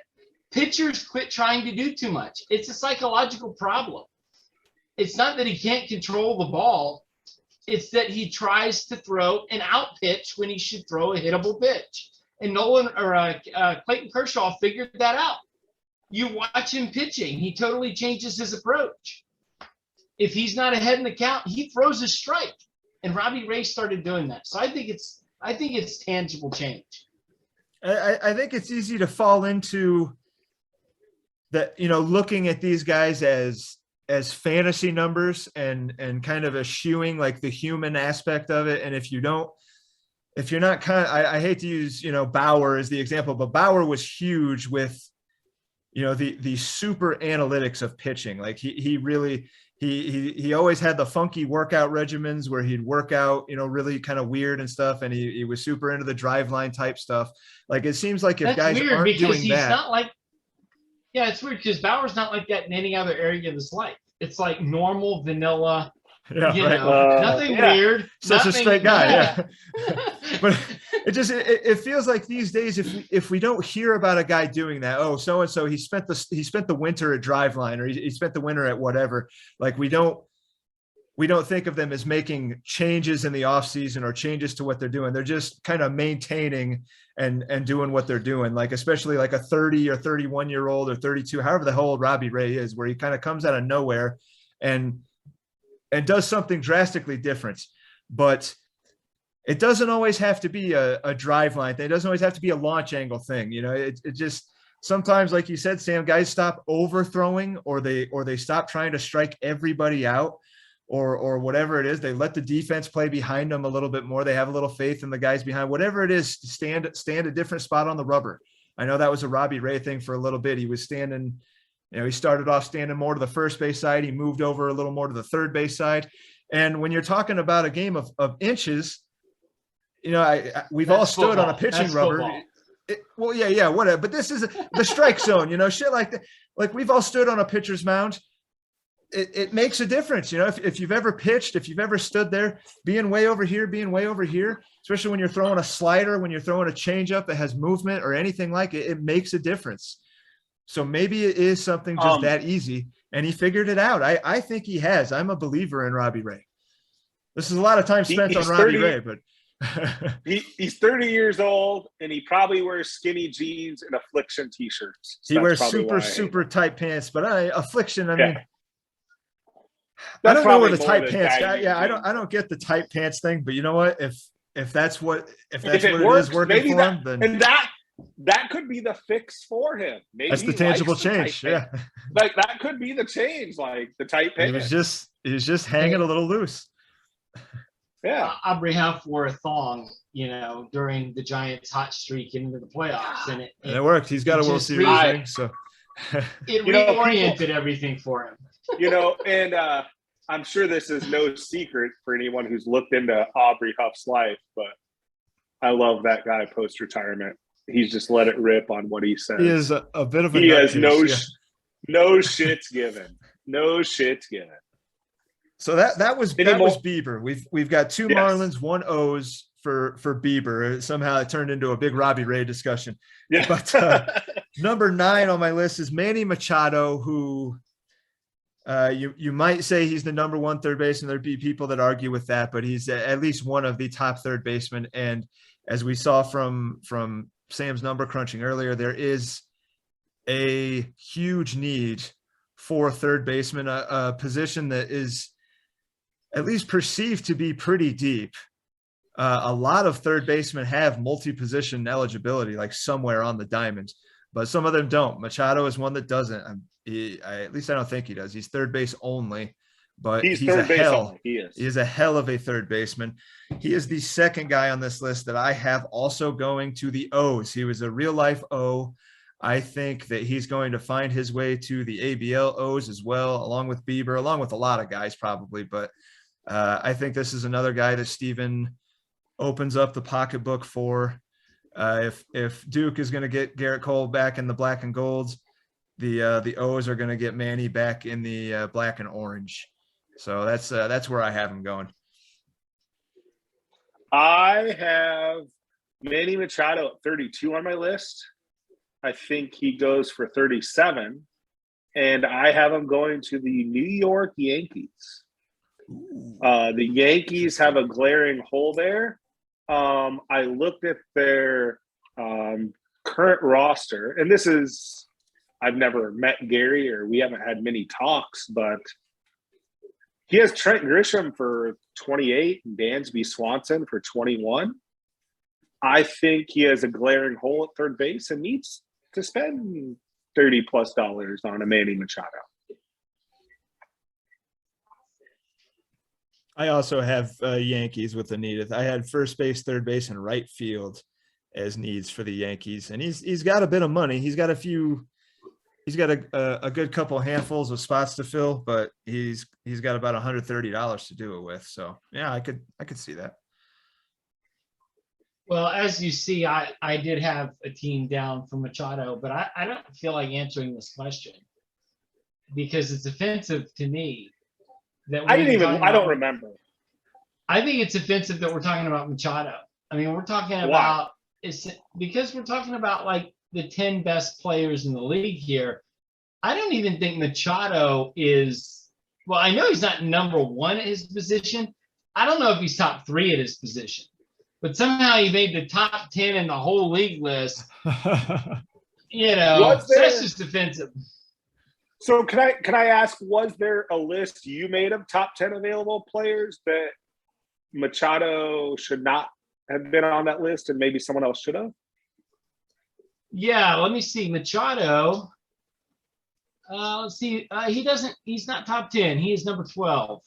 S2: Pitchers quit trying to do too much. It's a psychological problem. It's not that he can't control the ball. It's that he tries to throw an out pitch when he should throw a hittable pitch. And Clayton Kershaw figured that out. You watch him pitching, he totally changes his approach. If he's not ahead in the count, he throws a strike. And Robbie Ray started doing that. So I think it's tangible change.
S1: I think it's easy to fall into that, looking at these guys as as fantasy numbers and kind of eschewing like the human aspect of it. And if you're not kind of, I hate to use, Bauer as the example, but Bauer was huge with, the super analytics of pitching. Like he really, he always had the funky workout regimens where he'd work out, really kind of weird and stuff. And he was super into the drive line type stuff. Like, it seems like if
S2: That's
S1: guys
S2: weird
S1: aren't
S2: because
S1: doing
S2: he's
S1: that,
S2: not like, yeah, it's weird because Bauer's not like that in any other area of his life. It's like normal, vanilla,
S1: yeah,
S2: nothing
S3: yeah.
S2: weird.
S1: Such
S2: nothing,
S1: a straight guy.
S2: yeah.
S1: But it feels like these days, if we don't hear about a guy doing that, oh, so and so he spent the winter at Driveline, or he spent the winter at whatever, like we don't think of them as making changes in the off season or changes to what they're doing. They're just kind of maintaining and doing what they're doing. Like, especially like a 30 or 31-year-old or 32, however the old Robbie Ray is, where he kind of comes out of nowhere and does something drastically different. But it doesn't always have to be a drive line thing. It doesn't always have to be a launch angle thing. It just, sometimes, like you said, Sam, guys stop overthrowing, or they stop trying to strike everybody out, or whatever it is. They let the defense play behind them a little bit more. They have a little faith in the guys behind, whatever it is, stand a different spot on the rubber. I know that was a Robbie Ray thing for a little bit. He was standing, he started off standing more to the first base side. He moved over a little more to the third base side. And when you're talking about a game of inches, we've all stood on a pitching rubber. Well, yeah, whatever. But this is the strike zone, shit like that. Like, we've all stood on a pitcher's mound. It makes a difference. If you've ever pitched, if you've ever stood there, being way over here, especially when you're throwing a slider, when you're throwing a changeup that has movement or anything like it, it makes a difference. So maybe it is something just that easy, and he figured it out. I think he has. I'm a believer in Robbie Ray. This is a lot of time spent on Robbie Ray, but
S3: he's 30 years old, and he probably wears skinny jeans and Affliction t-shirts.
S1: So he wears super tight pants, but Affliction, I mean,
S3: that's
S1: I don't know where the tight pants
S3: guy.
S1: Yeah, I don't get the tight pants thing, but you know what? If that's what it
S3: works,
S1: is working for him, then
S3: that could be the fix for him. Maybe
S1: that's the tangible change. Yeah,
S3: like that could be the change, like the tight pants.
S1: He was just hanging a little loose.
S3: Yeah,
S2: Aubrey Huff wore a thong, during the Giants' hot streak into the playoffs, and
S1: it worked. He's got a World Series ring, so
S2: it reoriented everything for him.
S3: And I'm sure this is no secret for anyone who's looked into Aubrey Huff's life, but I love that guy post-retirement. He's just let it rip on what he says.
S1: He is a bit of a
S3: he has no shits given. No shits given.
S1: So that was Bieber. We've got two Marlins, one O's for Bieber. Somehow it turned into a big Robbie Ray discussion.
S3: Yeah.
S1: But number 9 on my list is Manny Machado, who you might say he's the number 1 third baseman. There'd be people that argue with that, but he's at least one of the top third basemen. And as we saw from Sam's number crunching earlier, there is a huge need for third baseman, a position that is at least perceived to be pretty deep. A lot of third basemen have multi-position eligibility, like somewhere on the diamond, but some of them don't. Machado is one that doesn't. At least I don't think he does. He's third base only, but he's a hell. He is a hell of a third baseman. He is the second guy on this list that I have also going to the O's. He was a real life O. I think that he's going to find his way to the ABL O's as well, along with Bieber, along with a lot of guys probably. But I think this is another guy that Steven opens up the pocketbook for. If Duke is going to get Garrett Cole back in the black and golds, the O's are going to get Manny back in the black and orange. So that's where I have him going.
S3: I have Manny Machado at 32 on my list. I think he goes for 37, and I have him going to the New York Yankees. The Yankees have a glaring hole there. I looked at their current roster, and this is, I've never met Gary, or we haven't had many talks, but he has Trent Grisham for 28 and Dansby Swanson for 21. I think he has a glaring hole at third base and needs to spend $30+ on a Manny Machado.
S1: I also have Yankees with the need. I had first base, third base, and right field as needs for the Yankees, and he's got a bit of money. He's got a good couple handfuls of spots to fill, but he's got about $130 to do it with. So yeah, I could see that.
S2: Well, as you see, I did have a team down for Machado, but I don't feel like answering this question because it's offensive to me that
S3: I don't remember.
S2: I think it's offensive that we're talking about Machado. I mean, we're talking about it's because we're talking about like the 10 best players in the league here. I don't even think Machado is, well, I know he's not number one at his position. I don't know if he's top 3 at his position, but somehow he made the top 10 in the whole league list. You know, that's just offensive.
S3: So can I ask, was there a list you made of top 10 available players that Machado should not have been on that list and maybe someone else should have?
S2: Yeah, let me see. Machado. Let's see. He's not top 10. He is number 12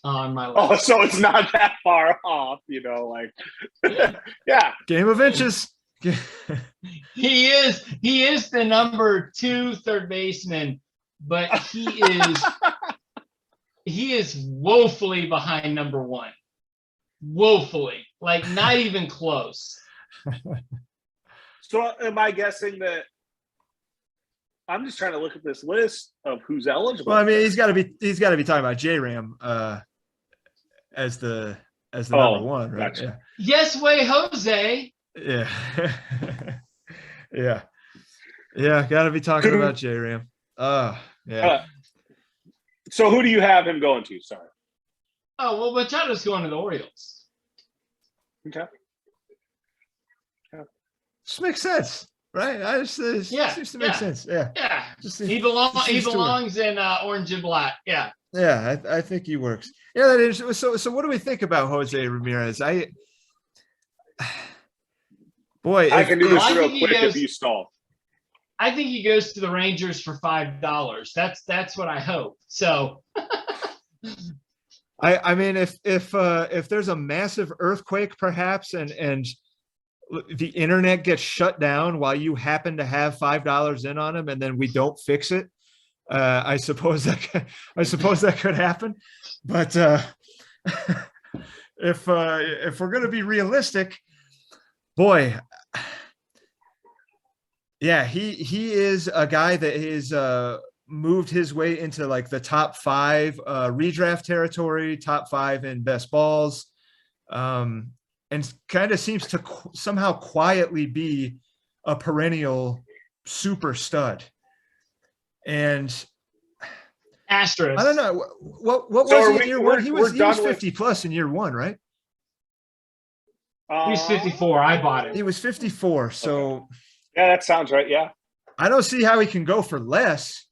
S2: on my list.
S3: Oh, so it's not that far off, you know, like yeah.
S1: Game of inches.
S2: He is the number 2 third baseman, but he is woefully behind number 1. Woefully. Like not even close.
S3: So am I guessing that I'm just trying to look at this list of who's eligible?
S1: Well, I mean, he's got to be talking about J-Ram as the number 1, right?
S3: Gotcha.
S2: Yeah. Yes, way Jose.
S1: Yeah. Yeah. Got to be talking about J-Ram. Yeah.
S3: So who do you have him going to? Sorry.
S2: Oh, well, Machado's going to the Orioles.
S3: Okay.
S1: Just makes sense, right? Seems to make sense. Yeah.
S2: Yeah. He belongs in orange and black. Yeah.
S1: Yeah, I think he works. Yeah, that is. So what do we think about Jose Ramirez? I
S3: can do this real quick if you stall.
S2: I think he goes to the Rangers for $5. That's what I hope. So
S1: I mean, if there's a massive earthquake, perhaps, and the internet gets shut down while you happen to have $5 in on him, and then we don't fix it, I suppose that could happen. But if we're going to be realistic, boy, yeah, he is a guy that is moved his way into like the top 5 redraft territory, top 5 in best balls, and kind of seems to somehow quietly be a perennial super stud. And
S2: asterisk.
S1: I don't know what was he in year 1? He was 50 plus in year 1, right?
S2: He's 54. I bought it.
S1: He was 54. So
S3: okay. Yeah, that sounds right. Yeah.
S1: I don't see how he can go for less.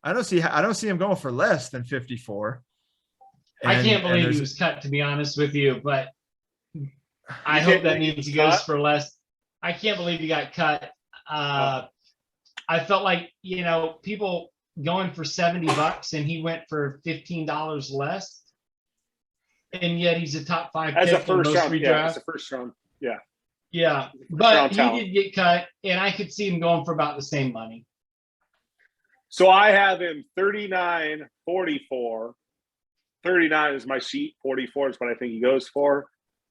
S1: I don't see him going for less than 54.
S2: I can't believe he was cut, to be honest with you, but I hope that means he goes for less. I can't believe he got cut. I felt like, you know, people going for $70 and he went for $15 less. And yet he's a top 5
S3: as
S2: pick
S3: a first
S2: in most
S3: round.
S2: redraft.
S3: Yeah, as a first round. Yeah.
S2: Yeah. But he did get cut, and I could see him going for about the same money.
S3: So I have him 39, 44. 39 is my sheet. 44 is what I think he goes for.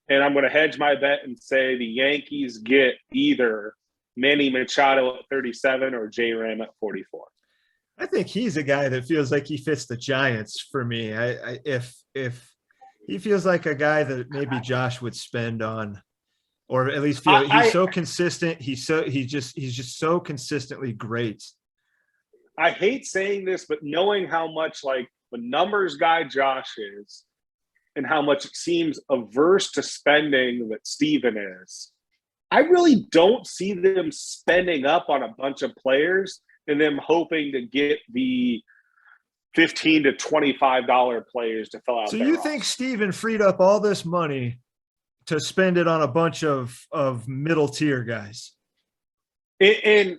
S3: And I'm going to hedge my bet and say the Yankees get either Manny Machado at 37 or J-Ram at 44.
S1: I think he's a guy that feels like he fits the Giants for me. If he feels like a guy that maybe Josh would spend on, or at least feel he's so consistent. He's just so consistently great.
S3: I hate saying this, but knowing how much like the numbers guy Josh is and how much it seems averse to spending that Steven is, I really don't see them spending up on a bunch of players and them hoping to get the $15 to $25 players to fill out.
S1: So you think Steven freed up all this money to spend it on a bunch of middle tier guys?
S3: And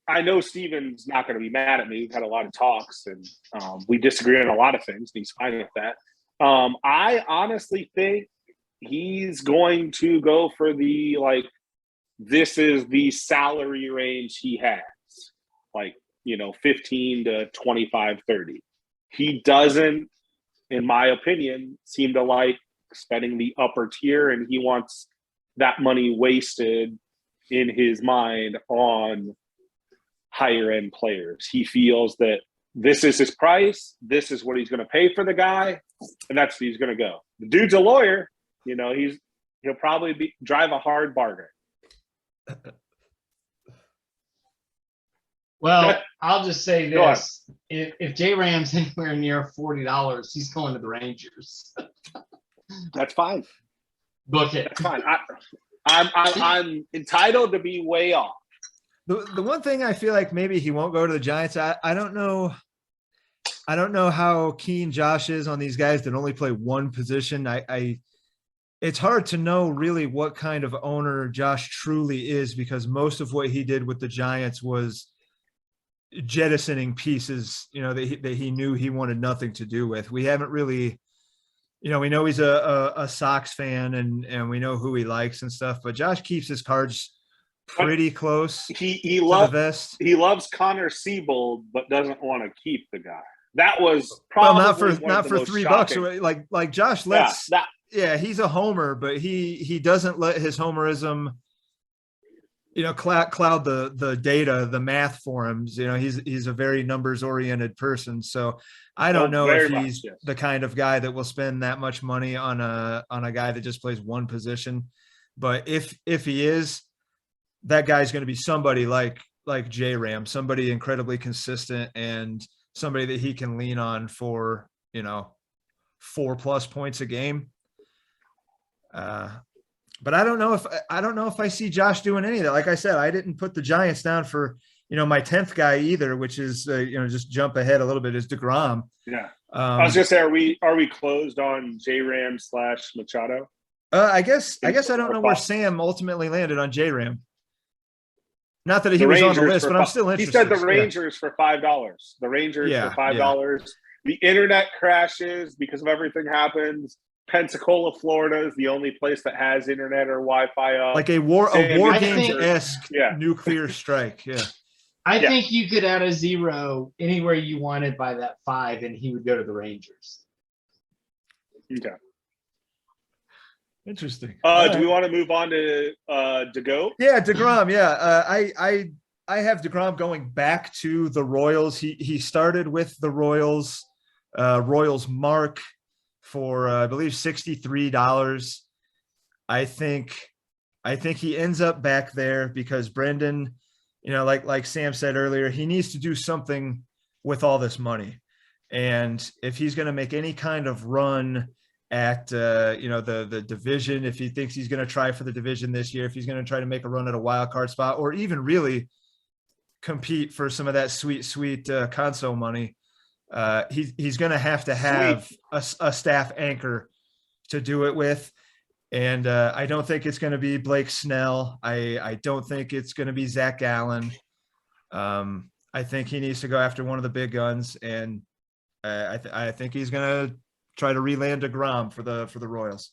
S3: I know Steven's not going to be mad at me. We've had a lot of talks, and we disagree on a lot of things, and he's fine with that. I honestly think he's going to go for the, like, this is the salary range he has, like, 15 to 25, 30. He doesn't, in my opinion, seem to like spending the upper tier, and he wants that money wasted in his mind on higher end players. He feels that this is his price, this is what he's going to pay for the guy, and that's where he's going to go. The dude's a lawyer, he'll probably drive a hard bargain.
S2: Well, I'll just say this: if J Ram's anywhere near $40, he's going to the Rangers.
S3: That's fine.
S2: Book it.
S3: That's fine. I'm entitled to be way off.
S1: The one thing I feel like maybe he won't go to the Giants. I don't know. I don't know how keen Josh is on these guys that only play one position. It's hard to know really what kind of owner Josh truly is, because most of what he did with the Giants was jettisoning pieces, that he knew he wanted nothing to do with. We haven't really, we know he's a Sox fan and we know who he likes and stuff, but Josh keeps his cards pretty close.
S3: He loves Connor Siebold, but doesn't want to keep the guy. That was probably
S1: not for $3. Like Josh lets. Yeah, he's a homer, but he doesn't let his homerism, cloud the data, the math for him. He's a very numbers oriented person. So I don't know if he's the kind of guy that will spend that much money on a guy that just plays one position. But if he is, that guy's going to be somebody like J Ram, somebody incredibly consistent and somebody that he can lean on for 4+ points a game. But I don't know if I see Josh doing any of that. Like I said, I didn't put the Giants down for, my 10th guy either, which is, just jump ahead a little bit, is DeGrom.
S3: Yeah. I was just say, are we closed on J Ram / Machado?
S1: I guess I don't know where Sam ultimately landed on J Ram. Not that he was on the list, but I'm still interested.
S3: He said the Rangers for $5. The Rangers for $5. Yeah. The internet crashes because of everything happens. Pensacola, Florida is the only place that has internet or Wi-Fi.
S1: Like a war games-esque nuclear strike. Yeah.
S2: I think you could add a 0 anywhere you wanted by that 5, and he would go to the Rangers.
S3: Okay.
S1: Interesting.
S3: Do we want to move on to DeGoat?
S1: Yeah, DeGrom. Yeah, I have DeGrom going back to the Royals. He started with the Royals. Royals mark for I believe $63. I think he ends up back there because Brendan, like Sam said earlier, he needs to do something with all this money. And if he's going to make any kind of run at the division, if he thinks he's going to try for the division this year, if he's going to try to make a run at a wild card spot, or even really compete for some of that sweet console money, he's going to have a staff anchor to do it with. And I don't think it's going to be Blake Snell. I don't think it's going to be Zach Gallen. I think he needs to go after one of the big guns, and I think he's going to try to re-land DeGrom for the Royals.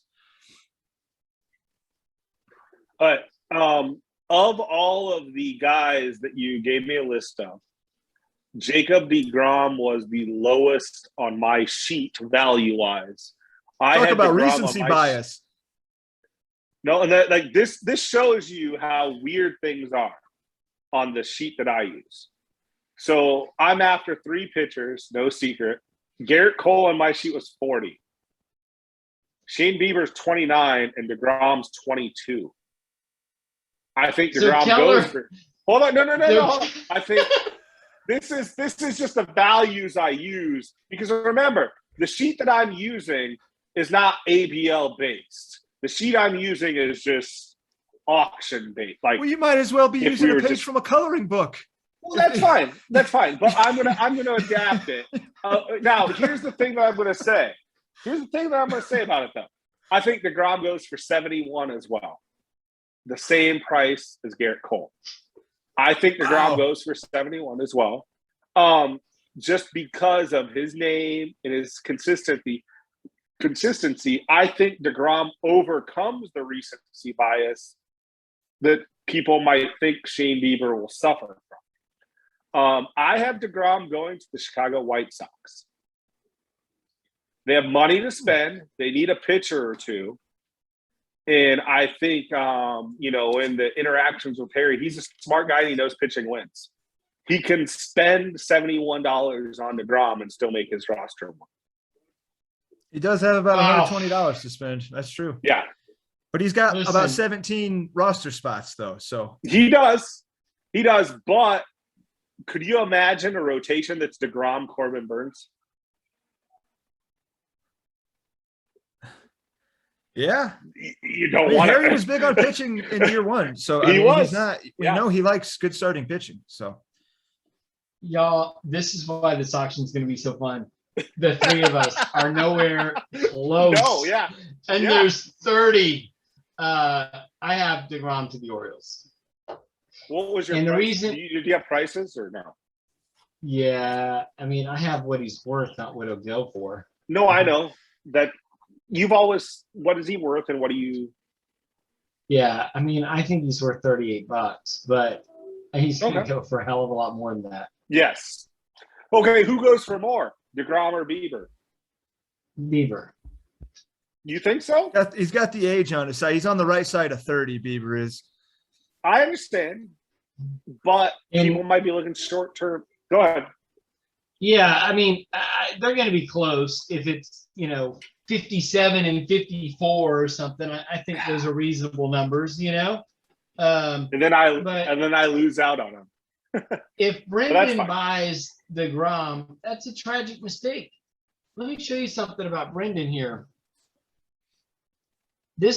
S3: But of all of the guys that you gave me a list of, Jacob DeGrom was the lowest on my sheet value-wise.
S1: Talk about recency bias.
S3: No, and that, this shows you how weird things are on the sheet that I use. So I'm after 3 pitchers, no secret. Garrett Cole on my sheet was 40. Shane Bieber's 29 and DeGrom's 22. I think DeGrom goes for. Hold on, no. Hold on. I think this is just the values I use, because remember, the sheet that I'm using is not ABL based. The sheet I'm using is just auction based. Like,
S1: well, you might as well be using a page from a coloring book.
S3: Well, that's fine. That's fine. But I'm gonna adapt it. Now, here's the thing that I'm gonna say. About it, though. I think DeGrom goes for 71 as well. The same price as Garrett Cole. I think DeGrom
S1: Wow.
S3: goes for 71 as well. Just because of his name and his consistency, I think DeGrom overcomes the recency bias that people might think Shane Bieber will suffer from. I have DeGrom going to the Chicago White Sox. They have money to spend. They need a pitcher or two. And I think, in the interactions with Harry, he's a smart guy and he knows pitching wins. He can spend $71 on DeGrom and still make his roster one.
S1: He does have about
S2: Wow.
S1: $120 to spend. That's true.
S3: Yeah,
S1: But he's got
S2: Listen.
S1: about 17 roster spots, though. So
S3: he does. He does. But could you imagine a rotation that's DeGrom, Corbin, Burns?
S1: yeah,
S3: You
S1: I
S3: don't
S1: mean,
S3: want
S1: Harry
S3: to.
S1: was big on pitching in year one. So
S3: He was.
S1: he's not. We
S3: Yeah.
S1: know he likes good starting pitching. So
S2: Y'all, this is why this auction is going to be so fun. The three of us are nowhere close.
S3: No, yeah.
S2: And
S3: yeah.
S2: there's 30. I have DeGrom to the Orioles.
S3: What was your
S2: And the
S3: price?
S2: reason-
S3: Do you have prices or no?
S2: Yeah, I mean, I have what he's worth, not what he'll go for.
S3: No, I know that you've always. What is he worth, and what do you?
S2: Yeah, I mean, I think he's worth $38, but he's going to
S3: Okay.
S2: go for a hell of a lot more than that.
S3: Yes. Okay, who goes for more, DeGrom or Bieber?
S2: Beaver.
S3: You think so?
S1: he's got the age on his side. He's on the right side of 30. Bieber is.
S3: I understand, but
S2: And-
S3: people might be looking short term. Go ahead.
S2: Yeah, I mean, they're going to be close. If it's, 57 and 54 or something, I think those are reasonable numbers,
S3: And then I lose out on him.
S2: If
S3: that's
S2: Brendan
S3: fine.
S2: buys DeGrom, that's a tragic mistake. Let me show you something about Brendan here.